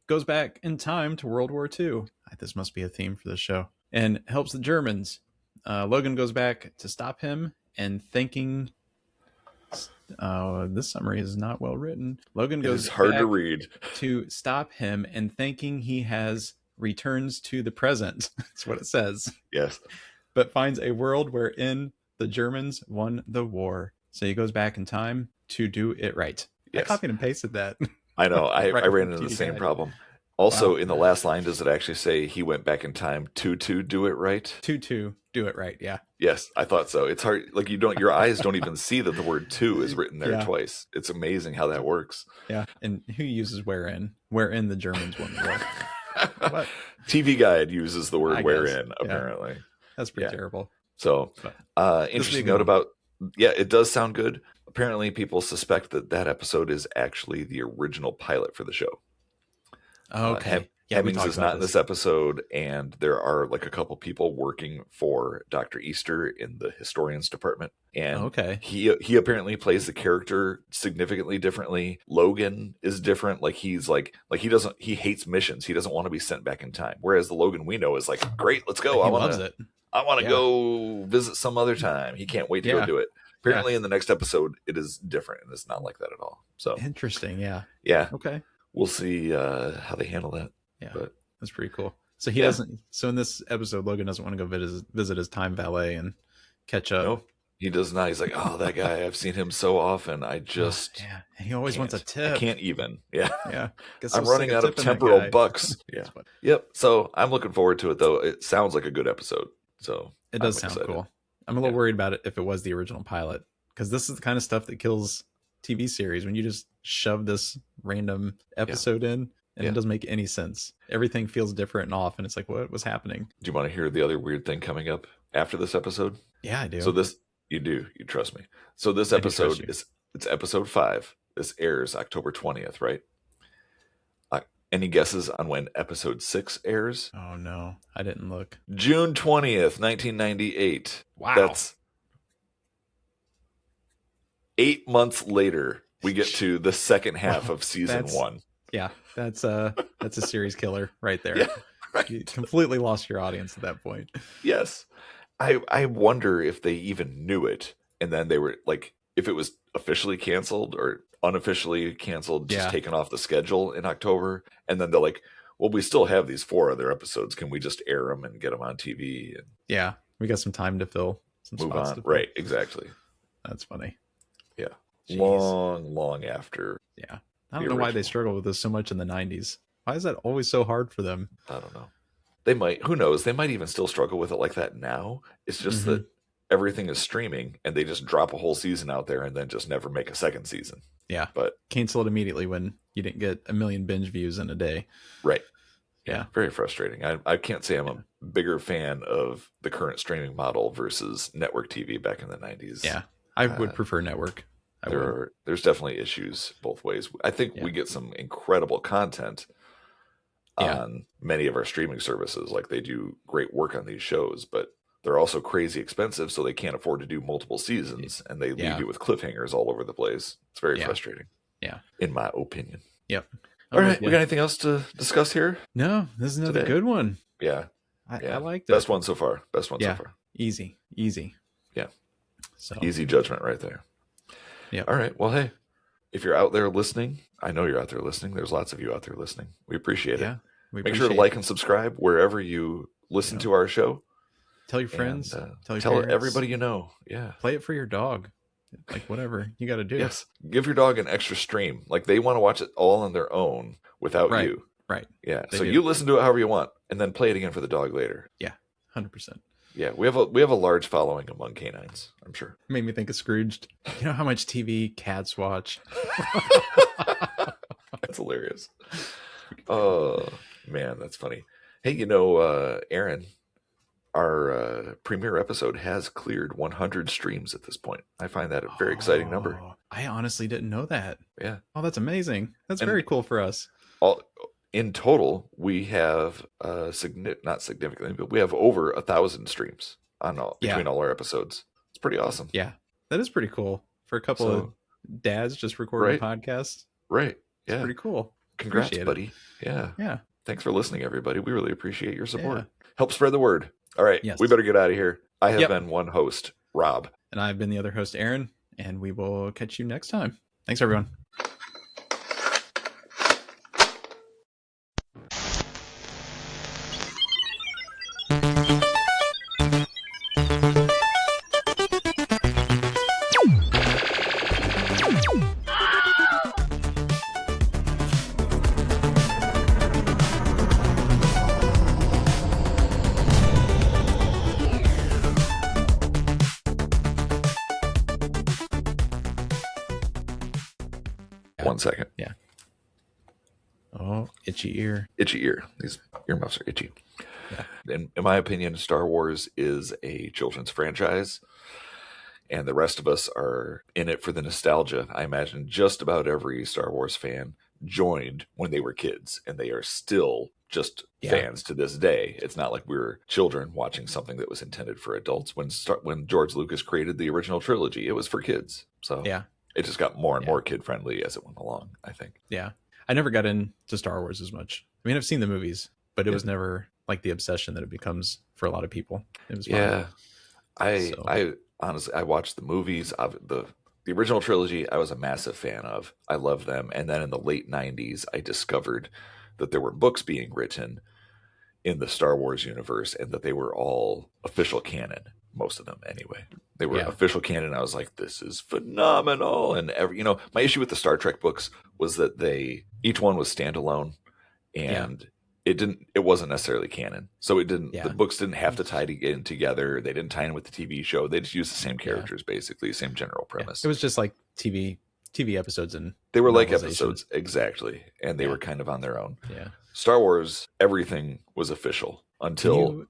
goes back in time to World War II. This must be a theme for the show. And helps the Germans. Logan goes back to stop him and thinking... this summary is not well written. Logan goes hard to read to stop him and thinking he has returns to the present. That's what it says. Yes. But finds a world wherein the Germans won the war. So he goes back in time to do it right. Yes. I copied and pasted that. I know. I ran into the same problem. Also, in the last line, does it actually say he went back in time to do it right? To do it right, yeah. Yes, I thought so. It's hard. Like your eyes don't even see that the word "to" is written there twice. It's amazing how that works. Yeah. And who uses wherein? Wherein the Germans won the war. What? TV Guide uses the word "wherein." Apparently, that's pretty terrible. So, interesting note about it does sound good. Apparently, people suspect that episode is actually the original pilot for the show. Okay. Hemmings is not in this episode, and there are like a couple people working for Dr. Easter in the historians department. And he apparently plays the character significantly differently. Logan is different. Like he hates missions. He doesn't want to be sent back in time. Whereas the Logan we know is like, great, let's go. I want to go visit some other time. He can't wait to go do it. Apparently in the next episode, it is different, and it's not like that at all. So interesting. Yeah. Okay. We'll see how they handle that. Yeah, but that's pretty cool. So he doesn't. So in this episode, Logan doesn't want to go visit his time valet and catch up. No, he does not. He's like, oh, that guy. I've seen him so often. I just And he always wants a tip. I can't even. Yeah. I'm running out of temporal bucks. Yeah. Yep. So I'm looking forward to it, though. It sounds like a good episode. So it does sound cool. I'm a little worried about it if it was the original pilot, because this is the kind of stuff that kills TV series when you just shove this random episode in. And it doesn't make any sense. Everything feels different and off, and it's like, what was happening? Do you want to hear the other weird thing coming up after this episode? Yeah, I do. So you do. You trust me. So this episode it's episode 5. This airs October 20th, right? Any guesses on when episode 6 airs? Oh no, I didn't look. June 20th, 1998. Wow. That's 8 months later. We get to the second half of season 1. Yeah, that's a series killer right there. Yeah, right. You completely lost your audience at that point. Yes. I wonder if they even knew it, and then they were like, if it was officially canceled or unofficially canceled, just taken off the schedule in October, and then they're like, well, we still have these 4 other episodes. Can we just air them and get them on TV? And yeah, we got some time to fill. Move on. Right, exactly. That's funny. Yeah. Jeez. Long after. Yeah. I don't know why they struggle with this so much in the 90s. Why is that always so hard for them? I don't know. They might, who knows? They might even still struggle with it like that now. It's just that everything is streaming and they just drop a whole season out there and then just never make a second season. Yeah. But cancel it immediately when you didn't get 1 million binge views in a day. Right. Yeah. Very frustrating. I can't say I'm a bigger fan of the current streaming model versus network TV back in the 90s. Yeah. I would prefer network. There's definitely issues both ways. I think we get some incredible content on many of our streaming services. Like they do great work on these shows, but they're also crazy expensive, so they can't afford to do multiple seasons, and they leave you with cliffhangers all over the place. It's very frustrating. Yeah. In my opinion. Yep. All right. We got anything else to discuss here? No, this is another good one. Yeah. I liked it. Best one so far. So far. Easy. Yeah. So easy judgment right there. Yeah. All right. Well, hey, if you're out there listening, I know you're out there listening. There's lots of you out there listening. We appreciate it. Make sure to like and subscribe wherever you listen to our show. Tell your friends. Tell everybody you know. Yeah. Play it for your dog. Like, whatever you got to do. Yes. Give your dog an extra stream. Like, they want to watch it all on their own without you. Right. Yeah. So you listen to it however you want, and then play it again for the dog later. Yeah. 100%. Yeah. We have a large following among canines, I'm sure. Made me think of Scrooged. You know how much TV cats watch? That's hilarious. Oh, man, that's funny. Hey, Aaron, our premiere episode has cleared 100 streams at this point. I find that a very exciting number. I honestly didn't know that. Yeah. Oh, that's amazing. That's very cool for us. In total, we have not significantly, but we have over 1,000 streams between all our episodes. It's pretty awesome. Yeah, that is pretty cool for a couple of dads just recording podcasts. Right. Yeah. It's pretty cool. Congrats, buddy. Yeah. Yeah. Thanks for listening, everybody. We really appreciate your support. Yeah. Help spread the word. All right. Yes. We better get out of here. I have been one host, Rob. And I've been the other host, Aaron. And we will catch you next time. Thanks, everyone. One second. Yeah. Oh, itchy ear. Itchy ear. These earmuffs are itchy. Yeah. In my opinion, Star Wars is a children's franchise, and the rest of us are in it for the nostalgia. I imagine just about every Star Wars fan joined when they were kids, and they are still just fans to this day. It's not like we were children watching something that was intended for adults. When George Lucas created the original trilogy, it was for kids. So it just got more and more kid-friendly as it went along, I think. Yeah. I never got into Star Wars as much. I mean, I've seen the movies, but it was never like the obsession that it becomes for a lot of people. It was fun. I honestly, I watched the movies of the original trilogy. I was a massive fan of. I loved them. And then in the late 90s, I discovered that there were books being written in the Star Wars universe and that they were all official canon. Most of them, anyway. They were official canon. I was like, this is phenomenal. And my issue with the Star Trek books was that each one was standalone, and it wasn't necessarily canon. So it didn't. The books didn't have to tie in together. They didn't tie in with the TV show. They just used the same characters, basically, same general premise. It was just like TV episodes, and they were like episodes, exactly, and they were kind of on their own. Yeah. Star Wars, everything was official until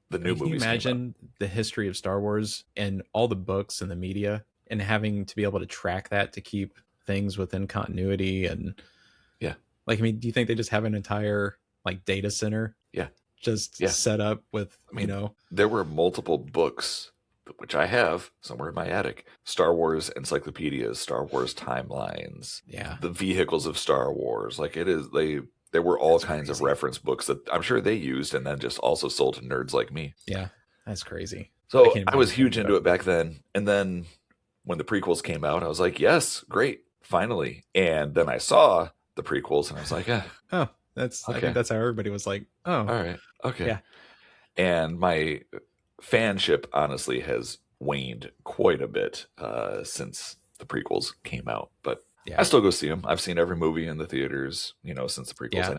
the new movies. Can you imagine the history of Star Wars and all the books and the media, and having to be able to track that to keep things within continuity? And like, I mean, do you think they just have an entire like data center set up with, there were multiple books, which I have somewhere in my attic, Star Wars encyclopedias, Star Wars timelines, the vehicles of Star Wars. Like, there were all kinds of reference books that I'm sure they used and then just also sold to nerds like me. Yeah, that's crazy. So I was huge into it back then. And then when the prequels came out, I was like, yes, great, finally. And then I saw the prequels and I was like, I think that's how everybody was like, oh, all right. Okay. Yeah. And my fanship honestly has waned quite a bit since the prequels came out, but I still go see them. I've seen every movie in the theaters, since the prequels. Yeah,